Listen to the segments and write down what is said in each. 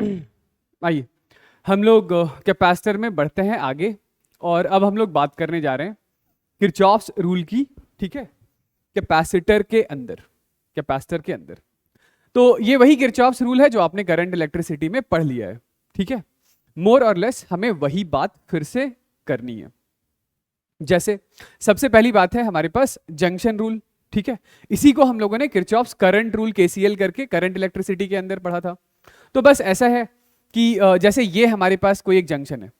आइए हम लोग कैपेसिटर में बढ़ते हैं आगे, और अब हम लोग बात करने जा रहे हैं किरचॉफ्स रूल की। ठीक है, कैपेसिटर के अंदर, कैपेसिटर के अंदर। तो ये वही किरचॉफ्स रूल है जो आपने करंट इलेक्ट्रिसिटी में पढ़ लिया है। ठीक है, मोर और लेस हमें वही बात फिर से करनी है। जैसे सबसे पहली बात है हमारे पास जंक्शन रूल। ठीक है, इसी को हम लोगों ने किरचॉफ्स करंट रूल केसीएल करके करंट इलेक्ट्रिसिटी के अंदर पढ़ा था। तो बस ऐसा है कि जैसे ये हमारे पास कोई एक जंक्शन है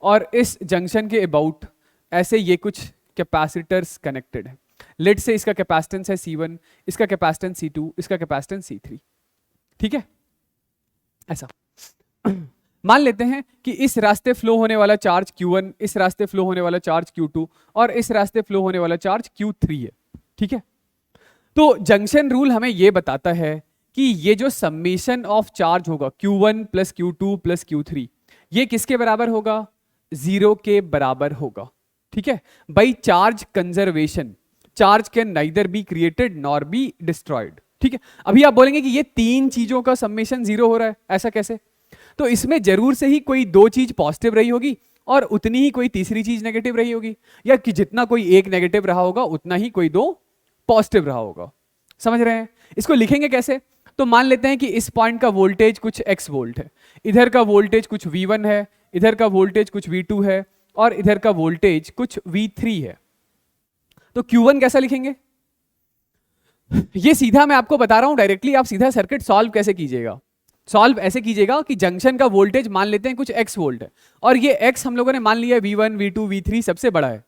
और इस जंक्शन के अबाउट ऐसे ये कुछ कैपेसिटर्स कनेक्टेड है। लेट से इसका कैपेसिटेंस है C1, इसका कैपेसिटेंस C2, इसका कैपेसिटेंस C3। ठीक है, ऐसा मान लेते हैं कि इस रास्ते फ्लो होने वाला चार्ज Q1, इस रास्ते फ्लो होने वाला चार्ज Q2 और इस रास्ते फ्लो होने वाला चार्ज Q3 है। ठीक है, तो जंक्शन रूल हमें यह बताता है कि ये जो समेशन ऑफ चार्ज होगा Q1 plus Q2 plus Q3, ये किसके बराबर होगा? 0 के बराबर होगा। ठीक है, by charge conservation, charge can neither be created nor be destroyed. ठीक है, अभी आप बोलेंगे कि ये तीन चीजों का समेशन 0 हो रहा है, ऐसा कैसे? तो इसमें जरूर से ही कोई दो चीज पॉजिटिव रही होगी और उतनी ही कोई तीसरी चीज नेगेटिव रही होगी, या कि जितना कोई एक नेगेटिव रहा होगा उतना ही कोई दो पॉजिटिव रहा होगा। समझ रहे हैं? इसको लिखेंगे कैसे? तो मान लेते हैं कि इस पॉइंट का वोल्टेज कुछ x वोल्ट है, इधर का वोल्टेज कुछ V1 है, इधर का वोल्टेज कुछ V2 है और इधर का वोल्टेज कुछ V3 है। तो Q1 कैसा लिखेंगे? ये सीधा मैं आपको बता रहा हूं डायरेक्टली, आप सीधा सर्किट सॉल्व कैसे कीजिएगा। सॉल्व ऐसे कीजिएगा कि जंक्शन का वोल्टेज मान लेते हैं कुछ x वोल्ट है और ये x हम लोगों ने मान लिया है V1, V2, V3 सबसे बड़ा है।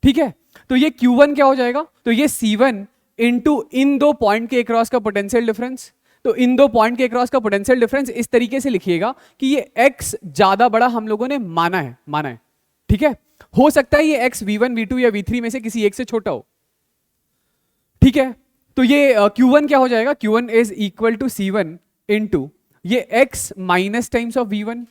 ठीक है, तो ये Q1 क्या हो जाएगा? तो ये C1 इंटू इन दो पॉइंट के अक्रॉस का पोटेंशियल डिफरेंस। तो इन दो पॉइंट के अक्रॉस का पोटेंशियल डिफरेंस इस तरीके से लिखिएगा कि ये x ज्यादा बड़ा हम लोगों ने माना है। ठीक है, हो सकता है ये x V1, V2 या V3 में से किसी एक से छोटा हो। ठीक है, तो ये Q1 क्या हो जाएगा? Q1 is equal to C1 into ये x minus times of V1।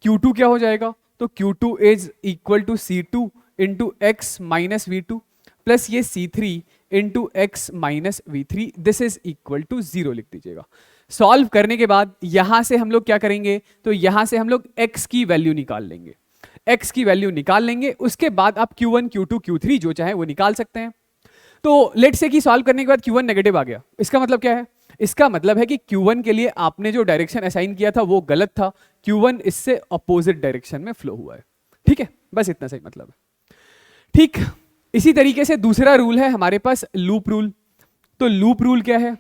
Q2 क्या हो जाएगा? तो Q2 is equal to C2 into X minus V2 plus ये C3 into X minus V3। This is equal to 0 लिख दीजिएगा। Solve करने के बाद यहां से हम लोग क्या करेंगे? तो यहां से हम लोग x की वैल्यू निकाल लेंगे, x की वैल्यू निकाल लेंगे। उसके बाद आप Q1, Q2, Q3 जो चाहे वो निकाल सकते हैं। तो लेट से कि सॉल्व करने के बाद Q1 नेगेटिव आ गया, इसका मतलब क्या है? इसका मतलब है कि Q1 के लिए आपने जो डायरेक्शन असाइन किया था वो गलत था, Q1 इससे अपोजिट डायरेक्शन में फ्लो हुआ है। ठीक है, बस इतना सही मतलब है। ठीक, इसी तरीके से दूसरा रूल है हमारे पास लूप रूल। तो लूप रूल क्या है?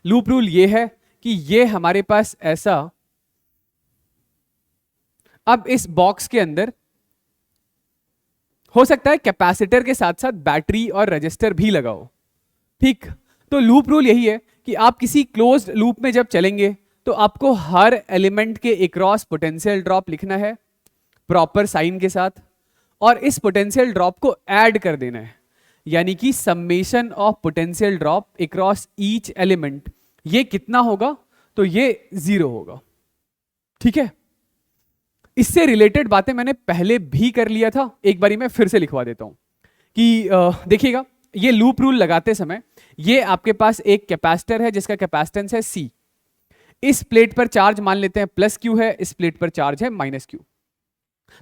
लूप रूल ये है कि ये हमारे पास ऐसा, अब इस बॉक्स के अंदर हो सकता है कैपेसिटर के साथ साथ बैटरी और रजिस्टर भी लगाओ। ठीक, तो लूप रूल यही है कि आप किसी क्लोज्ड लूप में जब चलेंगे तो आपको हर एलिमेंट के अक्रॉस पोटेंशियल ड्रॉप लिखना है प्रॉपर साइन के साथ, और इस पोटेंशियल ड्रॉप को ऐड कर देना है, यानी कि summation of potential drop across each element. ये कितना होगा? तो ये 0 होगा। ठीक है, इससे रिलेटेड बातें मैंने पहले भी कर लिया था, एक बारी मैं फिर से लिखवा देता हूं कि देखिएगा, ये लूप रूल लगाते समय ये आपके पास एक कैपेसिटर है जिसका कैपेसिटेंस है C। इस प्लेट पर चार्ज मान लेते हैं प्लस Q है, इस प्लेट पर चार्ज है माइनस Q।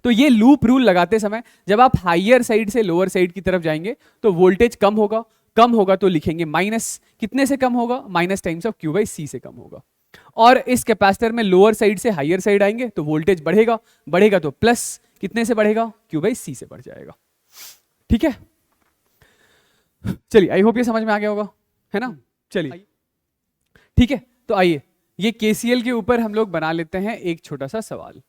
तो ये लूप रूल लगाते समय जब आप हाइयर साइड से लोअर साइड की तरफ जाएंगे तो वोल्टेज कम होगा, कम होगा तो लिखेंगे माइनस। कितने से कम होगा? Minus times of Q by C से कम होगा। और इस कैपेसिटर में लोअर साइड से हाइयर साइड आएंगे तो वोल्टेज बढ़ेगा, बढ़ेगा तो प्लस कितने से बढ़ेगा? Q बाई C से बढ़ जाएगा। ठीक है, चलिए आई होप ये समझ में आ गया होगा, है ना? चलिए ठीक है, तो आइए ये KCL के ऊपर हम लोग बना लेते हैं एक छोटा सा सवाल।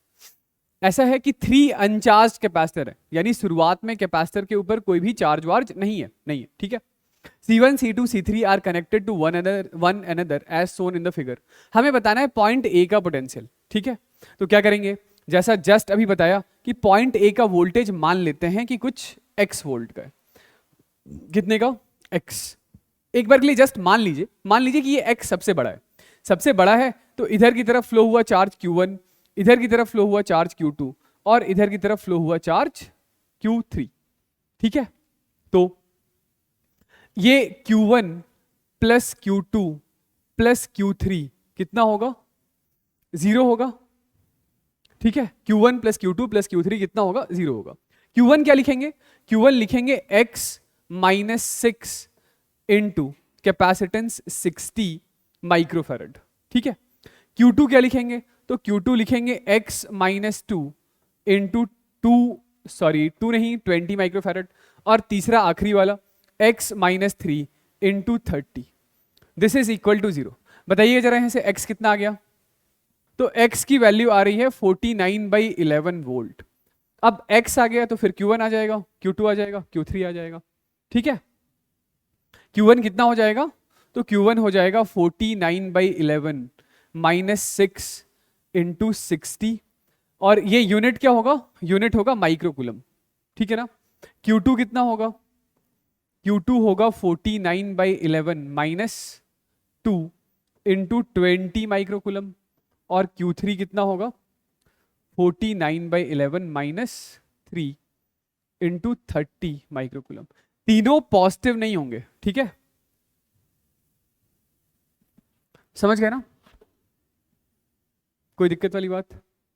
ऐसा है कि 3 अनचार्ज कैपेसिटर है, यानी शुरुआत में कैपेसिटर के ऊपर कोई भी चार्ज वार्ज नहीं है। ठीक है, C1, C2, C3 are connected to one another as shown in the figure. हमें बताना है पॉइंट A का पोटेंशियल। ठीक है, तो क्या करेंगे? जैसा जस्ट अभी बताया कि पॉइंट A का वोल्टेज मान लेते हैं कि कुछ x वोल्ट का है। कितने का? x। एक बार के लिए जस्ट मान लीजिए कि ये x सबसे बड़ा है, सबसे बड़ा है। तो इधर की तरफ फ्लो हुआ चार्ज Q1, इधर की तरफ फ्लो हुआ चार्ज Q2 और इधर की तरफ फ्लो हुआ चार्ज Q3। ठीक है, तो ये Q1 plus Q2 plus Q3 कितना होगा? 0 होगा, ठीक है। Q1 plus Q2 plus Q3 कितना होगा, 0 होगा। Q1 क्या लिखेंगे, Q1 लिखेंगे x minus 6 into capacitance 60 microfarad, ठीक है। Q2 क्या लिखेंगे, तो Q2 लिखेंगे x माइनस 2 इंटू 2 नहीं 20 माइक्रोफैरड, और तीसरा आखिरी वाला x minus 3 into 30, this is equal to 0। बताइए जरा यहाँ से x कितना आ गया, तो x की वैल्यू आ रही है 49/11 वोल्ट। अब x आ गया तो फिर Q1 आ जाएगा, Q2 आ जाएगा, Q3 आ जाएगा, ठीक है। Q1 कितना हो जाएगा, तो Q1 हो जाएगा 49/11 माइनस 6 इंटू 60, और ये यूनिट क्या होगा, यूनिट होगा माइक्रोकूलम, ठीक है ना। Q2 कितना होगा, Q2 होगा 49/11 माइनस 2 इंटू 20 माइक्रोकूलम, और Q3 कितना होगा 49/11 माइनस 3 इंटू 30 माइक्रोकूलम। तीनों पॉजिटिव नहीं होंगे, ठीक है, समझ गए ना, कोई दिक्कत वाली बात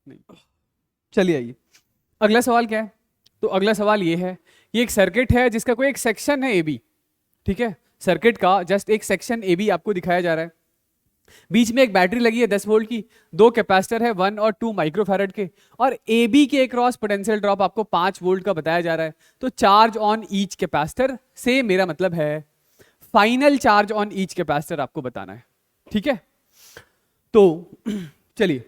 नहीं। चलिए आइए अगला सवाल क्या है, तो अगला सवाल ये है, ये एक सर्किट है जिसका कोई एक सेक्शन है ए बी, ठीक है। सर्किट का जस्ट एक सेक्शन ए बी आपको दिखाया जा रहा है, बीच में एक बैटरी लगी है 10 वोल्ट की, दो कैपेसिटर है 1 और 2 माइक्रोफैरड के, और ए बी के अक्रॉस पोटेंशियल ड्रॉप आपको 5 वोल्ट का बताया जा रहा है। तो चार्ज ऑन ईच कैपेसिटर से मेरा मतलब है final charge on each capacitor आपको बताना है, ठीक है। तो चलिए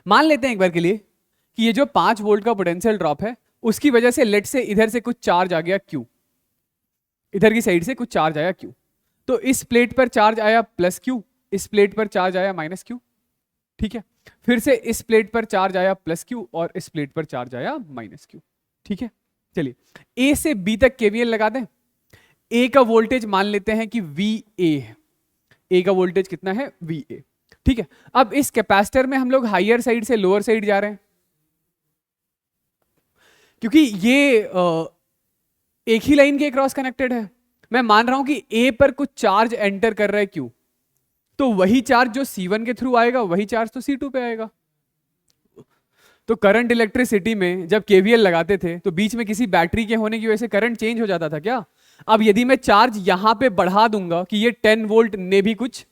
मान लेते हैं एक बार के लिए कि ये जो 5 वोल्ट का पोटेंशियल ड्रॉप है उसकी वजह से लेट से इधर से कुछ चार्ज आ गया Q, इधर की साइड से कुछ चार्ज आया Q, तो इस प्लेट पर चार्ज आया प्लस Q, इस प्लेट पर चार्ज आया माइनस Q, ठीक है। फिर से इस प्लेट पर चार्ज आया प्लस Q और इस प्लेट पर चार्ज आया माइनस Q, ठीक है। चलिए A से B तक KVL लगा दें। A का वोल्टेज मान लेते हैं कि VA है, A का वोल्टेज कितना है VA, ठीक है। अब इस कैपेसिटर में हम लोग हायर साइड से लोअर साइड जा रहे हैं, क्योंकि ये एक ही लाइन के क्रॉस कनेक्टेड है। मैं मान रहा हूं कि A पर कुछ चार्ज एंटर कर रहा है Q, तो वही चार्ज जो C1 के थ्रू आएगा वही चार्ज तो C2 पे आएगा। तो करंट इलेक्ट्रिसिटी में जब केवीएल लगाते थे तो बीच में किसी बैटरी के होने की वजह से करंट चेंज हो जाता था क्या। अब यदि मैं चार्ज यहां पे बढ़ा दूंगा कि ये 10 वोल्ट ने भी कुछ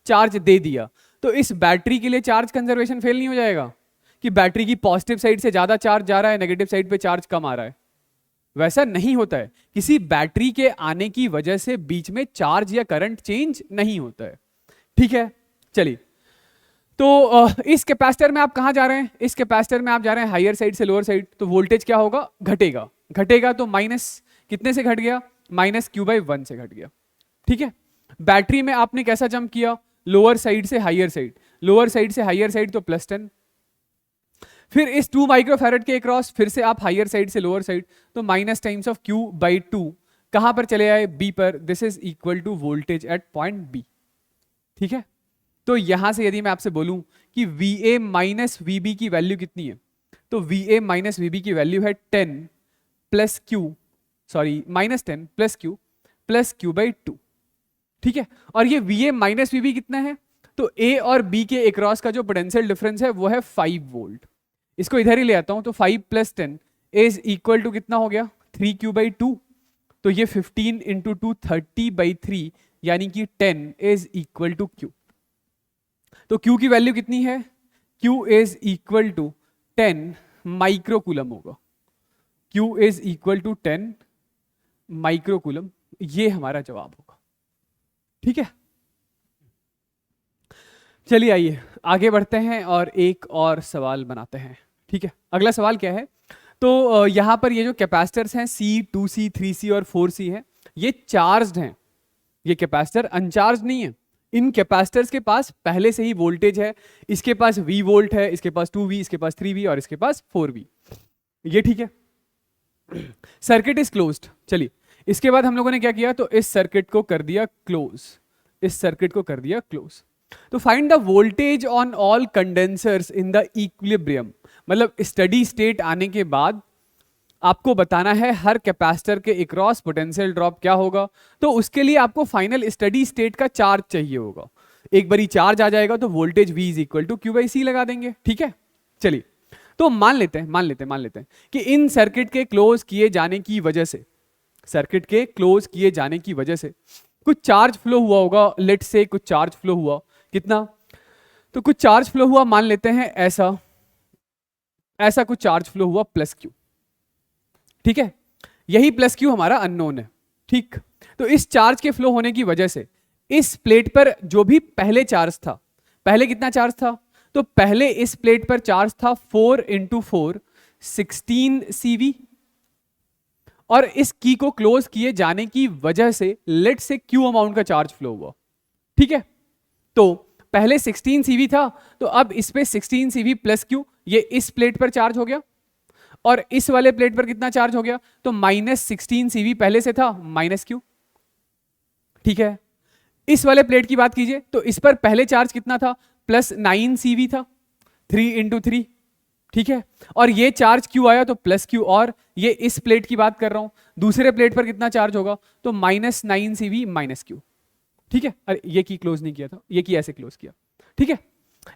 चार्ज दे दिया, तो इस बैटरी के लिए चार्ज कंजर्वेशन फेल नहीं हो जाएगा कि बैटरी की पॉजिटिव साइड से ज्यादा चार्ज जा रहा है, नेगेटिव साइड पे चार्ज कम आ रहा है। वैसा नहीं होता है, किसी बैटरी के आने की वजह से बीच में चार्ज या करंट चेंज नहीं होता है, ठीक है। चलिए तो इस कैपेसिटर में आप कहां जा रहे हैं, इस कैपेसिटर में आप जा रहे हैं हायर साइड से लोअर साइड, तो वोल्टेज क्या होगा, घटेगा। घटेगा तो माइनस कितने से घट गया, -Q/1 से घट गया, ठीक है। बैटरी में आपने कैसा जंप किया, लोअर साइड से हायर साइड, लोअर साइड से हायर साइड तो +10, फिर इस 2 माइक्रोफैरड के अक्रॉस फिर से आप हायर साइड से लोअर साइड, तो माइनस टाइम्स ऑफ Q/2 कहां पर चले आए, B पर। This is equal to voltage at point B, ठीक है। तो यहां से यदि मैं आपसे बोलूं कि VA माइनस VB की वैल्यू कितनी है, तो VA माइनस VB की वैल्यू है 10 plus Q, sorry -10 plus Q plus Q/2, ठीक है। और ये VA माइनस VB कितना है, तो A और B के अक्रॉस का जो पोटेंशियल डिफरेंस है वो है 5 वोल्ट। इसको इधर ही ले आता हूं, तो 5 + 10 इज इक्वल टू कितना हो गया, 3Q/2, तो ये 15 × 2 30/3 यानी कि 10 इज इक्वल टू Q। तो Q की वैल्यू कितनी है, Q is equal to 10 microcoulomb होगा, Q is equal to 10 microcoulomb, ये हमारा जवाब होगा, ठीक है। चलिए आइए आगे बढ़ते हैं और एक और सवाल बनाते हैं, ठीक है। अगला सवाल क्या है, तो यहां पर ये जो कैपेसिटर्स हैं C, 2C, 3C और 4C है, ये चार्ज्ड हैं, ये कैपेसिटर अनचार्ज नहीं है। इन कैपेसिटर्स के पास पहले से ही वोल्टेज है, इसके पास V वोल्ट है, इसके पास 2V, इसके पास 3V और इसके पास 4V, ये ठीक है। Circuit is closed. चलिए इसके बाद हम लोगों ने क्या किया, तो इस सर्किट को कर दिया क्लोज, इस सर्किट को कर दिया क्लोज। तो find the voltage on all condensers in the equilibrium, मतलब स्टडी स्टेट आने के बाद आपको बताना है हर कैपेसिटर के अक्रॉस पोटेंशियल ड्रॉप क्या होगा। तो उसके लिए आपको फाइनल स्टडी स्टेट का चार्ज चाहिए होगा। एक बारी चार्ज आ जाएगा तो voltage V is equal to Q by C लगा देंगे, ठीक है। चलिए, तो मान लेते हैं कि इन सर्किट के क्लोज किए जाने की वजह से, सर्किट के क्लोज किए जाने की वजह से कुछ चार्ज फ्लो हुआ होगा, लेट से कुछ चार्ज फ्लो हुआ, कितना, तो कुछ चार्ज फ्लो हुआ, मान लेते हैं ऐसा, ऐसा कुछ चार्ज फ्लो हुआ प्लस क्यू, ठीक है। यही प्लस क्यू हमारा अननोन है, ठीक। तो इस चार्ज के फ्लो होने की वजह से इस प्लेट पर जो भी पहले चार्ज था, पहले कितना चार्ज था, तो पहले इस प्लेट पर चार्ज था 4 इंटू 4 16 सीवी, और इस की को क्लोज किए जाने की वजह से लेट से क्यू अमाउंट का चार्ज फ्लो हुआ, ठीक है। तो पहले 16 सीवी था, तो अब इस पे 16 सीवी प्लस क्यू, ये इस प्लेट पर चार्ज हो गया, और इस वाले प्लेट पर कितना चार्ज हो गया, तो -16 सीवी पहले से था माइनस क्यू, ठीक है। इस वाले प्लेट की बात कीजिए तो इस पर पहले चार्ज कितना था, +9 सीवी था, 3 इंटू 3, ठीक है। और ये चार्ज क्यू आया तो प्लस क्यू, और ये इस प्लेट की बात कर रहा हूं, दूसरे प्लेट पर कितना चार्ज होगा, तो -9 सीवी माइनस क्यू, ठीक है। अरे ये की क्लोज नहीं किया था, ये की ऐसे क्लोज किया, ठीक है।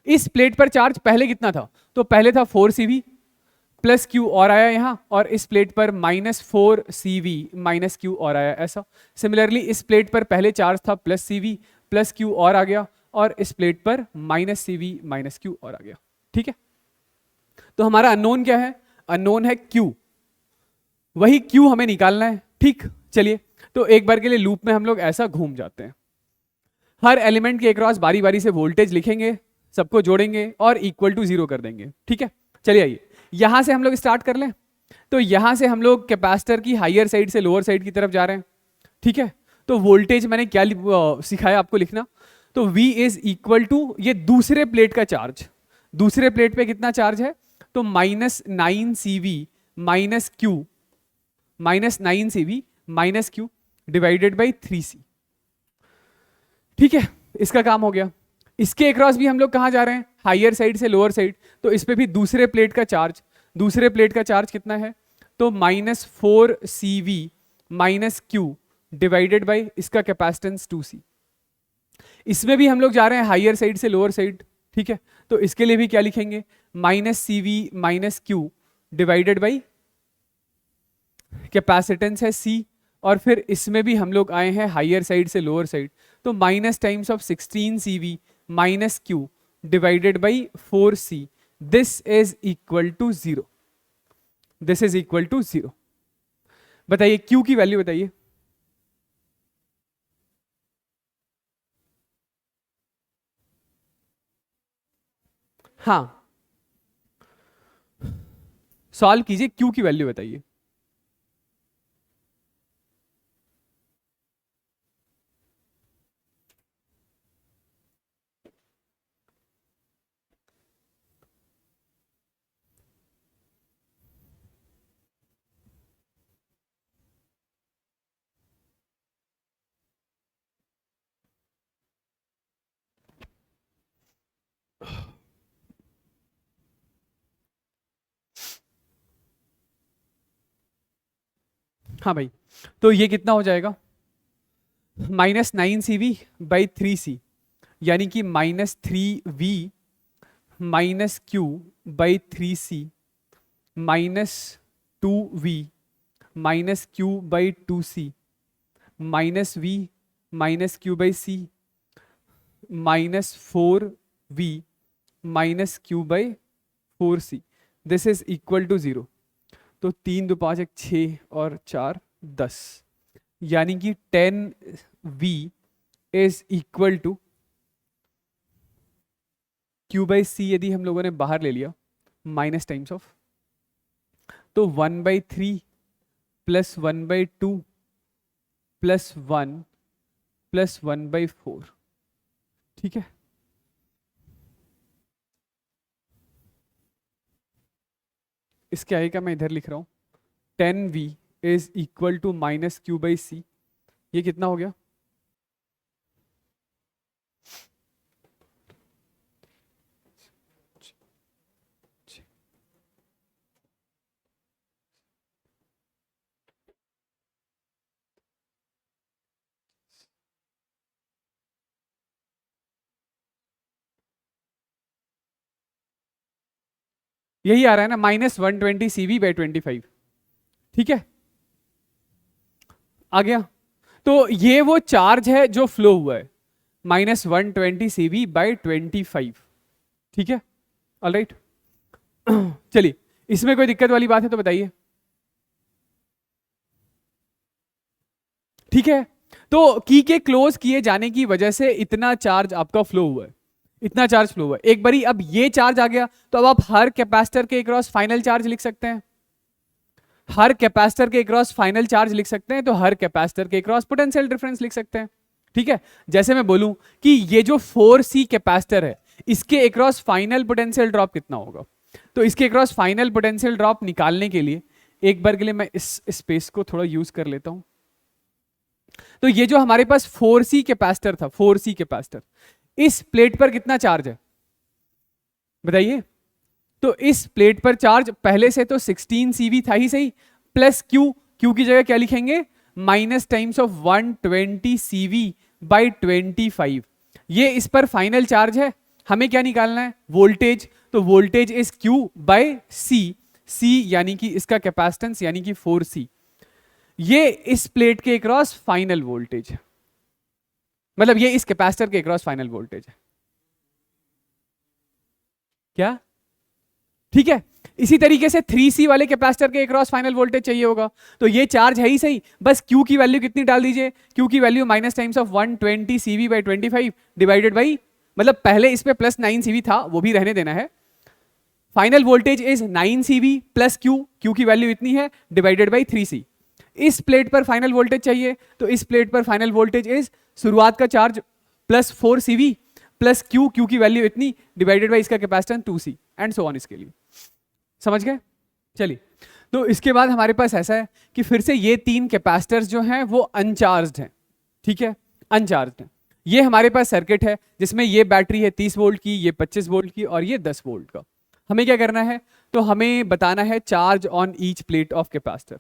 इस प्लेट पर चार्ज पहले कितना था, तो पहले था 4 सीवी प्लस क्यू और आया यहां, और इस प्लेट पर -4 सीवी माइनस क्यू और आया, ऐसा। सिमिलरली इस प्लेट पर पहले चार्ज था प्लस सीवी प्लस क्यू और आ गया, और इस प्लेट पर -सीवी माइनस क्यू और आ गया, ठीक है। तो हमारा अननोन क्या है, अननोन है Q, वही Q हमें निकालना है, ठीक। चलिए, तो एक बार के लिए लूप में हम लोग ऐसा घूम जाते हैं, हर एलिमेंट के अक्रॉस बारी बारी से वोल्टेज लिखेंगे, सबको जोड़ेंगे और इक्वल टू 0 कर देंगे, ठीक है। चलिए आइए यहां से हम लोग स्टार्ट कर लें। तो यहां से हम लोग कैपेसिटर की हायर साइड से लोअर साइड की तरफ जा रहे हैं, ठीक है। तो वोल्टेज मैंने क्या सिखाया आपको लिखना, तो V इज इक्वल टू, ये दूसरे प्लेट का चार्ज, दूसरे प्लेट पे कितना चार्ज है, तो -9 CV minus Q, -9 CV minus Q divided by 3C, ठीक है। इसका काम हो गया। इसके अक्रॉस भी हम लोग कहां जा रहे हैं, हायर साइड से लोअर साइड, तो इस पे भी दूसरे प्लेट का चार्ज, दूसरे प्लेट का चार्ज कितना है, तो -4 CV minus Q divided by इसका कैपेसिटेंस 2C। इसमें भी हम लोग जा रहे हैं हायर साइड से लोअर साइड, ठीक है। तो इसके लिए भी क्या लिखेंगे, -CV minus Q divided by capacitance है C, और फिर इसमें भी हम लोग आए हैं हायर साइड से लोअर साइड, तो minus times of 16 CV minus Q divided by 4C, this is equal to 0, this is equal to 0। बताइए क्यू की वैल्यू बताइए, हाँ सॉल्व कीजिए, क्यू की वैल्यू बताइए। हाँ भाई, तो ये कितना हो जाएगा, -9 CV बाई 3C, यानी कि -3V minus Q by 3C -2V minus Q by 2C -V minus Q by C -4V minus Q by 4C, this is equal to 0। तो 3 2 5 1 6 और 4 10, यानी कि 10V is equal to Q by C, यदि हम लोगों ने बाहर ले लिया माइनस टाइम्स ऑफ, तो 1/3 प्लस 1/2 प्लस 1 प्लस 1/4, ठीक है। इसके आगे का मैं इधर लिख रहा हूं, 10V is equal to minus Q by C, ये कितना हो गया, यही आ रहा है ना, -120 CV/25। ठीक है, आ गया। तो ये वो चार्ज है जो फ्लो हुआ है, -120 CV/25। ठीक है, ऑलराइट। चलिए, इसमें कोई दिक्कत वाली बात है तो बताइए। ठीक है, तो की के क्लोज किए जाने की वजह से इतना चार्ज आपका फ्लो हुआ है, इतना चार्ज फ्लो हुआ है। एक बारी अब ये चार्ज आ गया तो अब आप हर कैपेसिटर के अक्रॉस फाइनल चार्ज लिख सकते हैं, हर कैपेसिटर के अक्रॉस फाइनल चार्ज लिख सकते हैं, तो हर कैपेसिटर के अक्रॉस पोटेंशियल डिफरेंस लिख सकते हैं। ठीक है, जैसे मैं बोलूं कि ये जो 4C कैपेसिटर है, इसके अक्रॉस फाइनल पोटेंशियल ड्रॉप कितना होगा, तो इसके अक्रॉस फाइनल पोटेंशियल ड्रॉप निकालने के लिए एक बार के लिए मैं इस स्पेस को थोड़ा यूज कर लेता हूं। तो ये जो हमारे पास 4C कैपेसिटर था, 4C कैपेसिटर, इस प्लेट पर कितना चार्ज है बताइए। तो इस प्लेट पर चार्ज पहले से तो 16 CV था ही सही, प्लस Q, Q की जगह क्या लिखेंगे, माइनस टाइम्स ऑफ 120 CV/25। ये इस पर फाइनल चार्ज है, हमें क्या निकालना है, वोल्टेज। तो वोल्टेज इज Q/C, C यानी कि इसका कैपेसिटेंस यानी कि 4C। ये इस प्लेट के अक्रॉस फाइनल वोल्टेज है, मतलब ये इस कैपेसिटर के अक्रॉस फाइनल वोल्टेज है। क्या, ठीक है। इसी तरीके से 3C वाले कैपेसिटर के अक्रॉस फाइनल वोल्टेज चाहिए होगा, तो ये चार्ज है ही सही, बस Q की वैल्यू कितनी डाल दीजिए, Q की value minus times of 120 CV/25 divided by, मतलब पहले इस पे प्लस 9 CV था वो भी रहने देना है, final voltage is 9 CV plus Q की वैल्यू इतनी है, डिवाइडेड बाई 3C। इस प्लेट पर फाइनल वोल्टेज चाहिए, तो इस प्लेट पर फाइनल वोल्टेज इज शुरुआत का charge plus 4 CV plus Q की वैल्यू इतनी, डिवाइडेड बाई इसका capacitance 2C and so on. इसके लिए समझ गए। चलिए, तो इसके बाद हमारे पास ऐसा है कि फिर से ये तीन कैपेसिटर्स जो हैं वो अनचार्ज्ड हैं। ठीक है, अनचार्ज्ड हैं। ये हमारे पास सर्किट है जिसमें ये बैटरी है 30 वोल्ट की, ये 25 वोल्ट की और ये 10 वोल्ट का। हमें क्या करना है, तो हमें बताना है charge on each plate of capacitor.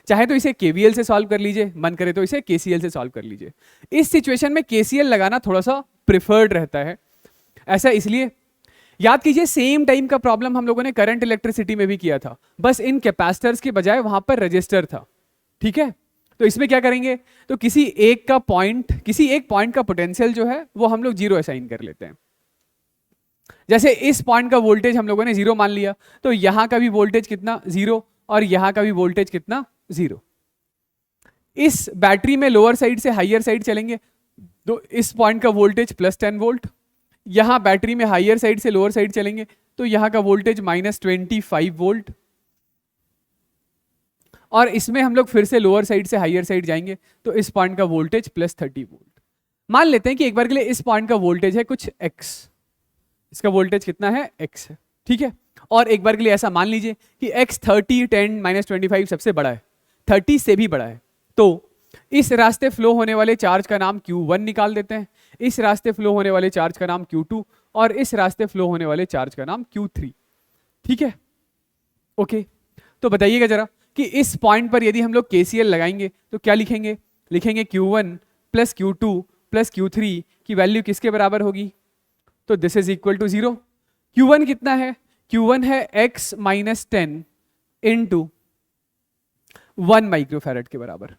चाहे तो इसे KVL से सॉल्व कर लीजिए, मन करे तो इसे KCL से सॉल्व कर लीजिए। इस सिचुएशन में KCL लगाना थोड़ा सा प्रिफर्ड रहता है। ऐसा इसलिए, याद कीजिए सेम टाइम का प्रॉब्लम हम लोगों ने करंट इलेक्ट्रिसिटी में भी किया था, बस इन कैपेसिटर्स के बजाय वहां पर रजिस्टर था। ठीक है, तो इसमें क्या करेंगे, तो किसी एक पॉइंट का पोटेंशियल जो है वो हम लोग 0 असाइन कर लेते हैं। जैसे इस पॉइंट का वोल्टेज हम लोगों ने 0 मान लिया, तो यहां का भी वोल्टेज कितना 0 और यहां का भी वोल्टेज कितना 0। इस बैटरी में लोअर साइड से हाइयर साइड चलेंगे, तो इस पॉइंट का वोल्टेज +10 वोल्ट, यहां बैटरी में हाइयर साइड से लोअर साइड चलेंगे तो यहां का वोल्टेज -25 वोल्ट, और इसमें हम लोग फिर से लोअर साइड से हाइयर साइड जाएंगे तो इस पॉइंट का वोल्टेज +30 वोल्ट। मान लेते हैं कि एक बार के लिए इस पॉइंट का वोल्टेज है कुछ x, इसका वोल्टेज कितना है x है। ठीक है, और एक बार के लिए ऐसा मान लीजिए कि x 30, 10, -25 सबसे बड़ा है, 30 से भी बड़ा है, तो इस रास्ते फ्लो होने वाले चार्ज का नाम Q1 निकाल देते हैं, इस रास्ते फ्लो होने वाले चार्ज का नाम Q2 और इस रास्ते फ्लो होने वाले चार्ज का नाम Q3। ठीक है, ओके। तो बताइएगा जरा कि इस पॉइंट पर यदि हम लोग KCL लगाएंगे तो क्या लिखेंगे, लिखेंगे Q1 + Q2 + Q3 की वैल्यू किसके बराबर होगी, तो this is equal to 0। Q1 कितना है, Q1 है x - 10 इंटू 1 माइक्रोफैरड के बराबर।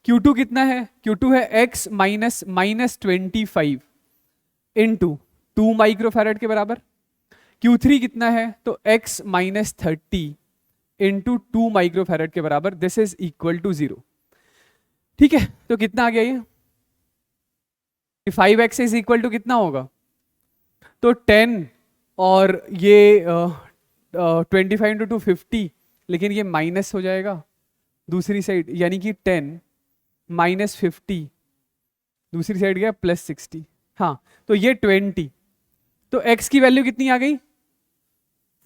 Q2 कितना है, Q2 है x -25 इंटू 2 माइक्रोफैरड के बराबर। Q3 कितना है, तो x -30 इंटू 2 माइक्रोफैरड के बराबर, दिस इज इक्वल टू 0। ठीक है, तो कितना आ गया ये, 5x इज इक्वल टू कितना होगा, तो 10 और ये 25 इंटू 2 50, लेकिन ये माइनस हो जाएगा दूसरी साइड, यानी कि 10 -50 दूसरी साइड गया +60। हाँ, तो ये 20, तो x की वैल्यू कितनी आ गई,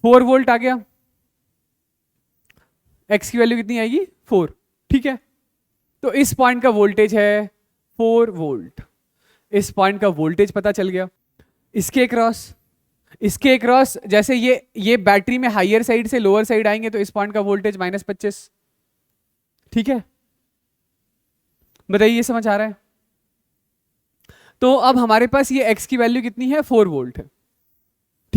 4 वोल्ट आ गया। x की वैल्यू कितनी आएगी, 4। ठीक है, तो इस पॉइंट का वोल्टेज है 4 वोल्ट, इस पॉइंट का वोल्टेज पता चल गया। इसके अक्रॉस जैसे ये बैटरी में हाइयर साइड से लोअर साइड आएंगे तो इस पॉइंट का वोल्टेज -25। ठीक है, बताइए ये समझ आ रहा है। तो अब हमारे पास ये x की वैल्यू कितनी है, 4 वोल्ट है।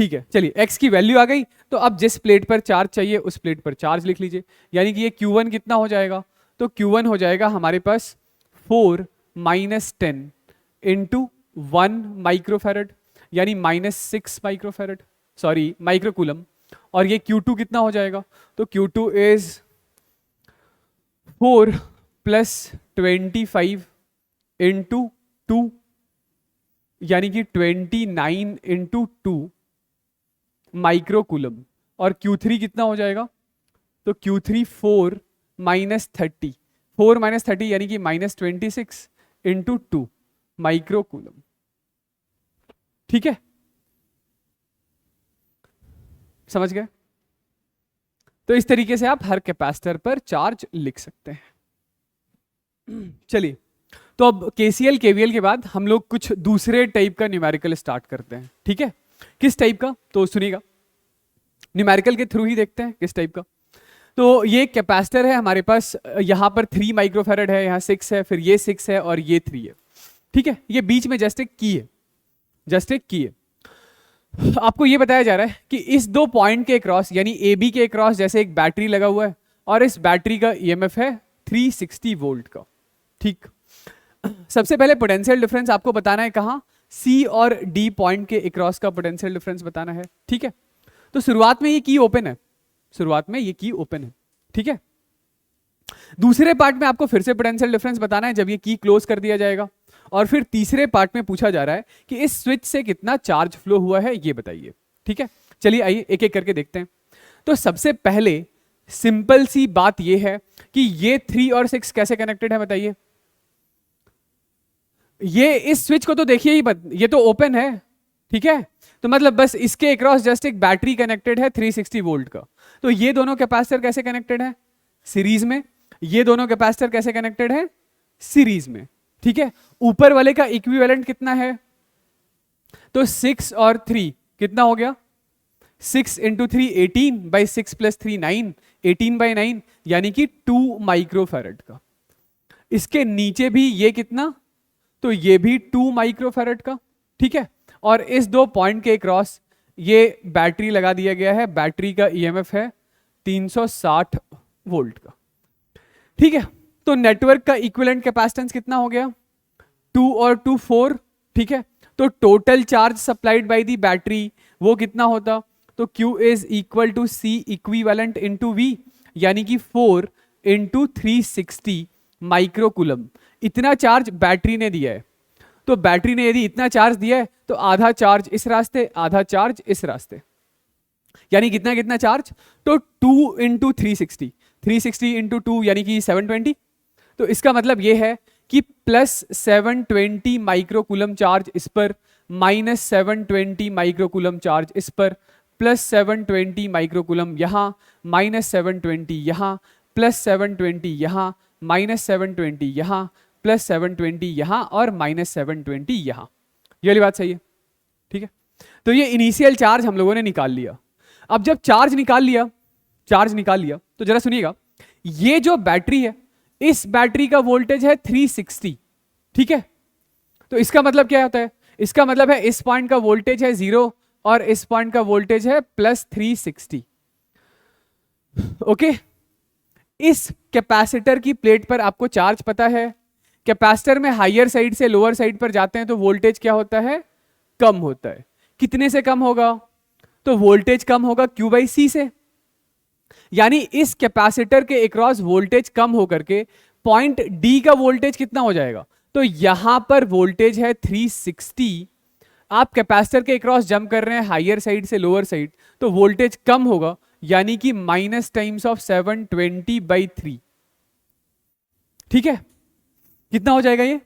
ठीक है, चलिए x की वैल्यू आ गई, तो अब जिस प्लेट पर चार्ज चाहिए उस प्लेट पर चार्ज लिख लीजिए। यानी कि ये Q1 कितना हो जाएगा, तो Q1 हो जाएगा हमारे पास 4 माइनस 10 इंटू 1 माइक्रोफेरेड, यानी -6 माइक्रोफेरेड, सॉरी माइक्रोकूलम। और ये Q2 कितना हो जाएगा, तो Q2 इज 4 प्लस 25 इंटू 2, यानी कि 29 इंटू 2 माइक्रोकूलम। और Q3 कितना हो जाएगा, तो Q3 4 माइनस 30, 4 माइनस 30 यानी कि -26 इंटू 2 माइक्रोकूलम। ठीक है, समझ गए? तो इस तरीके से आप हर कैपेसिटर पर चार्ज लिख सकते हैं। चलिए, तो अब KCL KVL के बाद हम लोग कुछ दूसरे टाइप का न्यूमेरिकल स्टार्ट करते हैं। ठीक है, किस टाइप का, तो सुनिएगा, न्यूमेरिकल के थ्रू ही देखते हैं किस टाइप का। तो ये कैपेसिटर है हमारे पास, यहाँ पर 3 माइक्रोफेरेड है, यहाँ 6 है, फिर ये 6 है और ये 3 है। ठीक है, ये बीच में जस्ट एक की है, जस्ट एक की है। आपको ये बताया जा रहा है कि इस दो पॉइंट के क्रॉस, यानी AB के क्रॉस जैसे एक बैटरी लगा हुआ है और इस बैटरी का EMF है 360 वोल्ट का। ठीक, सबसे पहले पोटेंशियल डिफरेंस आपको बताना है, कहाँ, C और D पॉइंट के अक्रॉस का पोटेंशियल डिफरेंस बताना है। ठीक है, तो शुरुआत में ये की ओपन है, शुरुआत में ये की ओपन है। ठीक है, दूसरे पार्ट में आपको फिर से पोटेंशियल डिफरेंस बताना है जब ये की क्लोज कर दिया जाएगा। और फिर तीसरे पार्ट में पूछा जा रहा है कि इस स्विच से कितना चार्ज फ्लो हुआ है, ये बताइए। ठीक है, चलिए आइए एक एक करके देखते हैं। तो सबसे पहले सिंपल सी बात ये है कि ये 3 और 6 कैसे कनेक्टेड है, बताइए। ये इस स्विच को तो देखिए ही, ये तो ओपन है। ठीक है, तो मतलब बस इसके अक्रॉस जस्ट एक बैटरी कनेक्टेड है 360 वोल्ट का। तो ये दोनों कैपेसिटर कैसे कनेक्टेड है, सीरीज में। ये दोनों कैपेसिटर कैसे कनेक्टेड है, सीरीज में। ठीक है, ऊपर वाले का इक्विवेलेंट कितना है, तो 6 और 3 कितना हो गया, 6 इंटू 3 18 बाई 6 प्लस 3 9, 18 बाई 9 यानी कि 2 माइक्रोफेरेड का। इसके नीचे भी ये कितना, तो ये भी 2 माइक्रोफेरेड का। ठीक है, और इस दो पॉइंट के क्रॉस ये बैटरी लगा दिया गया है, बैटरी का EMF है 360 वोल्ट का। ठीक है, तो नेटवर्क का इक्विवेलेंट कैपेसिटेंस कितना हो गया, 2 और 2 4। ठीक है, तो total charge supplied by the battery वो कितना होता, तो Q is equal to C equivalent into V, यानी कि 4 इंटू 360 माइक्रोकूलम। इतना चार्ज बैटरी ने दिया है, तो बैटरी ने यदि इतना चार्ज दिया है तो आधा चार्ज इस रास्ते, आधा चार्ज इस रास्ते, यानी कितना कितना चार्ज, तो 2 इंटू 360, 360 इंटू 2 यानी कि 720। तो इसका मतलब ये है कि प्लस 720 माइक्रोकूलम चार्ज इस पर, माइनस 720 माइक्रोकूलम चार्ज इस पर, प्लस 720 माइक्रोकूलम यहाँ, माइनस 720 यहाँ, प्लस 720 यहाँ, माइनस 720 यहाँ, प्लस 720 यहाँ और माइनस 720 यहाँ। ये वाली बात सही है। ठीक है, तो ये इनिशियल चार्ज हम लोगों ने निकाल लिया। अब जब चार्ज निकाल लिया, चार्ज निकाल लिया, तो जरा सुनिएगा, ये जो बैटरी है, इस बैटरी का वोल्टेज है 360। ठीक है, तो इसका मतलब क्या होता है, इसका मतलब है इस पॉइंट का वोल्टेज है 0 और इस पॉइंट का वोल्टेज है प्लस 360। ओके, इस कैपेसिटर की प्लेट पर आपको चार्ज पता है, कैपेसिटर में हायर साइड से लोअर साइड पर जाते हैं तो वोल्टेज क्या होता है, कम होता है। कितने से कम होगा, तो वोल्टेज कम होगा Q बाई C से, यानी इस कैपेसिटर के अक्रॉस वोल्टेज कम होकर के पॉइंट D का वोल्टेज कितना हो जाएगा, तो यहां पर वोल्टेज है 360। आप कैपेसिटर के अक्रॉस जंप कर रहे हैं हायर साइड से लोअर साइड, तो वोल्टेज कम होगा, यानी कि माइनस टाइम्स ऑफ 720 बाई 3। ठीक है, कितना हो जाएगा ये,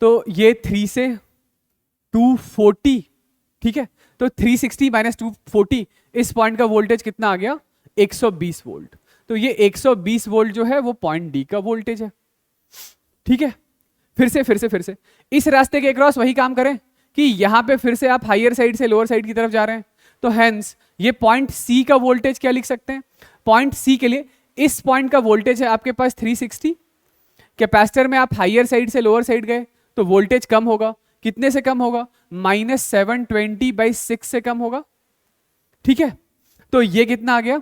तो ये 3 से 240। ठीक है, तो 360 माइनस 240, इस पॉइंट का वोल्टेज कितना आ गया, 120 वोल्ट। तो ये 120 वोल्ट जो है वो पॉइंट डी का वोल्टेज है। ठीक है, फिर से इस रास्ते के अक्रॉस वही काम करें कि यहां पे फिर से आप हायर साइड से लोअर साइड की तरफ जा रहे हैं, तो हेंस ये पॉइंट सी का वोल्टेज क्या लिख सकते हैं, पॉइंट सी के लिए इस पॉइंट का वोल्टेज है आपके पास 360। कैपेसिटर में आप हायर साइड से लोअर साइड गए तो वोल्टेज कम होगा, कितने से कम होगा? -720/6 से कम होगा। ठीक है, तो ये कितना आ गया?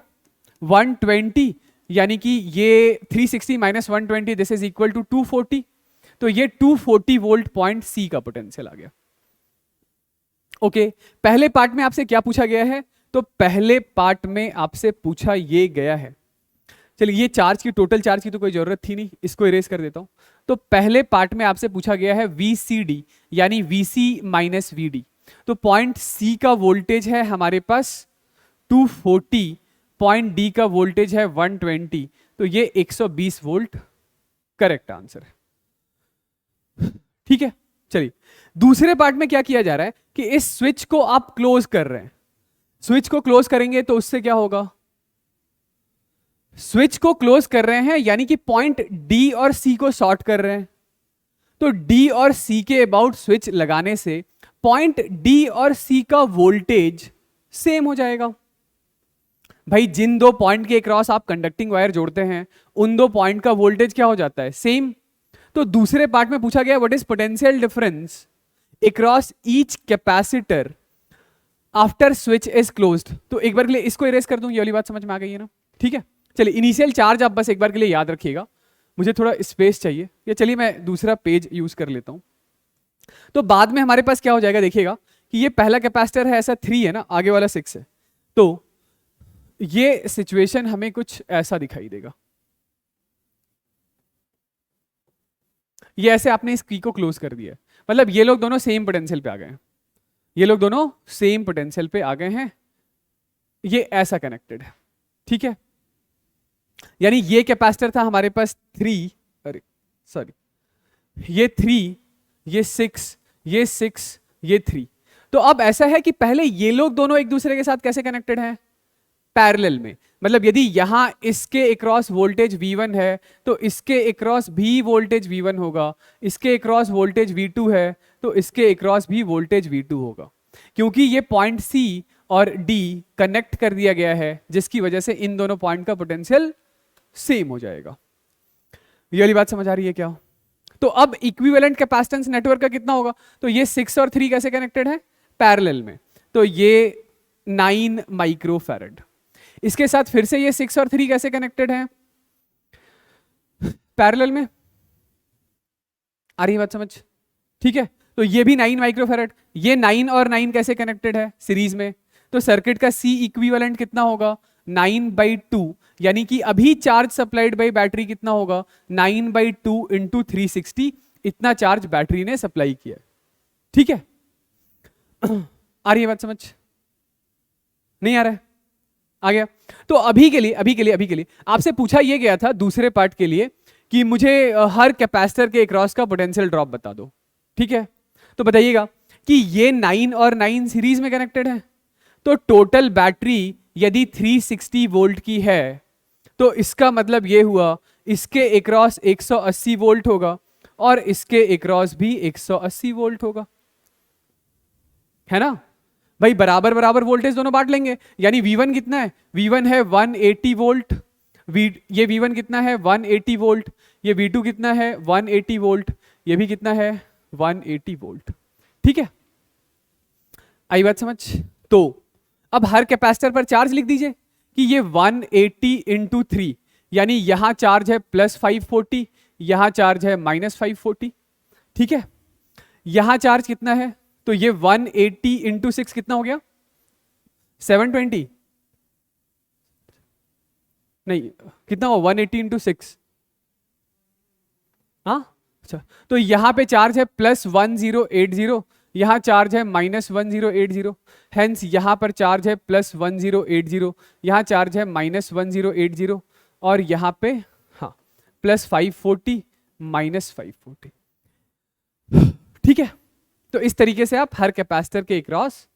120, यानी कि ये 360 - 120 दिस इज इक्वल टू 240। तो ये 240 वोल्ट पॉइंट सी का पोटेंशियल आ गया। ओके, पहले पार्ट में आपसे क्या पूछा गया है? तो पहले पार्ट में आपसे पूछा ये गया है, चलिए ये चार्ज की, टोटल चार्ज की तो कोई जरूरत थी नहीं, इसको इरेज कर देता हूं। तो पहले पार्ट में आपसे पूछा गया है VCD यानी VC - VD। तो पॉइंट C का वोल्टेज है हमारे पास 240, पॉइंट D का वोल्टेज है 120, तो ये 120 वोल्ट करेक्ट आंसर है। ठीक है, चलिए दूसरे पार्ट में क्या किया जा रहा है कि इस स्विच को आप क्लोज कर रहे हैं। स्विच को क्लोज करेंगे तो उससे क्या होगा? स्विच को क्लोज कर रहे हैं यानी कि पॉइंट डी और सी को शॉर्ट कर रहे हैं। तो डी और सी के अबाउट स्विच लगाने से पॉइंट डी और सी का वोल्टेज सेम हो जाएगा। भाई जिन दो पॉइंट के क्रॉस आप कंडक्टिंग वायर जोड़ते हैं उन दो पॉइंट का वोल्टेज क्या हो जाता है? सेम। तो दूसरे पार्ट में पूछा गया what is potential difference across each capacitor after switch is closed. तो एक बार के लिए इसको इरेज कर दूं, ये वाली बात समझ में आ गई है ना? ठीक है, चलिए इनिशियल चार्ज आप बस एक बार के लिए याद रखिएगा, मुझे थोड़ा स्पेस चाहिए, या चलिए मैं दूसरा पेज यूज कर लेता हूं। तो बाद में हमारे पास क्या हो जाएगा, देखिएगा कि ये पहला कैपेसिटर है, ऐसा 3 है ना, आगे वाला 6 है। तो ये सिचुएशन हमें कुछ ऐसा दिखाई देगा, ये ऐसे आपने इस की को क्लोज कर दिया, मतलब ये लोग दोनों सेम पोटेंशियल पे आ गए हैं, ये लोग दोनों सेम पोटेंशियल पे आ गए हैं, ये ऐसा कनेक्टेड है। ठीक है, यानी ये कैपेसिटर था हमारे पास 3, अरे सॉरी, ये 3, ये 6, ये 6, ये 3। तो अब ऐसा है कि पहले ये लोग दोनों एक दूसरे के साथ कैसे कनेक्टेड हैं? पैरेलल में। मतलब यदि यहां इसके अक्रॉस वोल्टेज V1 है तो इसके अक्रॉस भी वोल्टेज V1 होगा, इसके अक्रॉस वोल्टेज V2 है तो इसके अक्रॉस भी वोल्टेज V2 होगा, क्योंकि ये पॉइंट C और D कनेक्ट कर दिया गया है, जिसकी वजह से इन दोनों पॉइंट का पोटेंशियल सेम हो जाएगा। ये वाली बात समझ आ रही है क्या? तो अब इक्विवेलेंट कैपेसिटेंस नेटवर्क का कितना होगा? तो ये 6 और 3 कैसे कनेक्टेड है? पैरेलल में। तो ये 9 माइक्रोफैरड। इसके साथ फिर से ये 6 और 3 कैसे कनेक्टेड है? पैरेलल में। आ रही है बात समझ? ठीक है, तो ये भी 9 माइक्रोफैरड। ये 9 और 9 कैसे कनेक्टेड है? सीरीज में। तो सर्किट का C इक्विवेलेंट कितना होगा? 9/2, यानी कि अभी चार्ज सप्लाइड बाई बैटरी कितना होगा? 9/2 इंटू 360, इतना चार्ज बैटरी ने सप्लाई किया। ठीक है, आ रही है बात समझ? नहीं आ रहा है? आ गया। तो अभी के लिए आपसे पूछा यह गया था दूसरे पार्ट के लिए कि मुझे हर कैपेसिटर के अक्रॉस का पोटेंशियल ड्रॉप बता दो। ठीक है, तो बताइएगा कि ये 9 और 9 सीरीज में कनेक्टेड है, तो टोटल बैटरी यदि 360 वोल्ट की है तो इसका मतलब ये हुआ इसके अक्रॉस 180 वोल्ट होगा और इसके अक्रॉस भी 180 वोल्ट होगा, है ना भाई? बराबर बराबर वोल्टेज दोनों बांट लेंगे, यानी V1 कितना है? V1 है 180 वोल्ट, ये V1 कितना है? 180 वोल्ट। ये V2 कितना है? 180 वोल्ट। ये भी कितना है? 180 वोल्ट। ठीक है, आई बात समझ? तो अब हर कैपेसिटर पर चार्ज लिख दीजिए कि ये 180 इंटू 3, यानी यहां चार्ज है +540, यहां चार्ज है -540। ठीक है, यहां चार्ज कितना है? तो ये 180 इंटू 6 कितना हो गया? 720 नहीं, कितना हो? 180 इंटू 6, हाँ अच्छा। तो यहां पे चार्ज है +1080, यहां चार्ज है -1080, हेंस यहां पर चार्ज है +1080, यहां चार्ज है -1080 और यहां पे हाँ +540 -540। ठीक है, तो इस तरीके से आप हर कैपेसिटर के अक्रॉस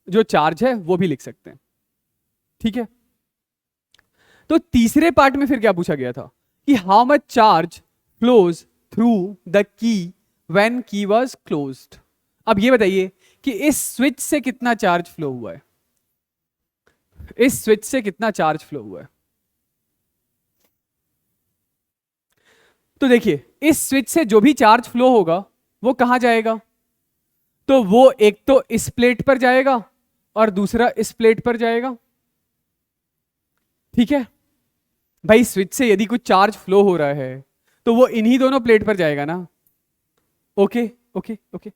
जो चार्ज है वो भी लिख सकते हैं। ठीक है, तो तीसरे पार्ट में फिर क्या पूछा गया था कि how much charge flows through the की व्हेन की वाज क्लोज्ड। अब ये बताइए कि इस स्विच से कितना चार्ज फ्लो हुआ है? इस स्विच से कितना चार्ज फ्लो हुआ है? तो देखिए इस स्विच से जो भी चार्ज फ्लो होगा वो कहां जाएगा? तो वो एक तो इस प्लेट पर जाएगा और दूसरा इस प्लेट पर जाएगा। ठीक है भाई, स्विच से यदि कुछ चार्ज फ्लो हो रहा है तो वो इन्हीं दोनों प्लेट पर जाएगा ना। Okay okay okay.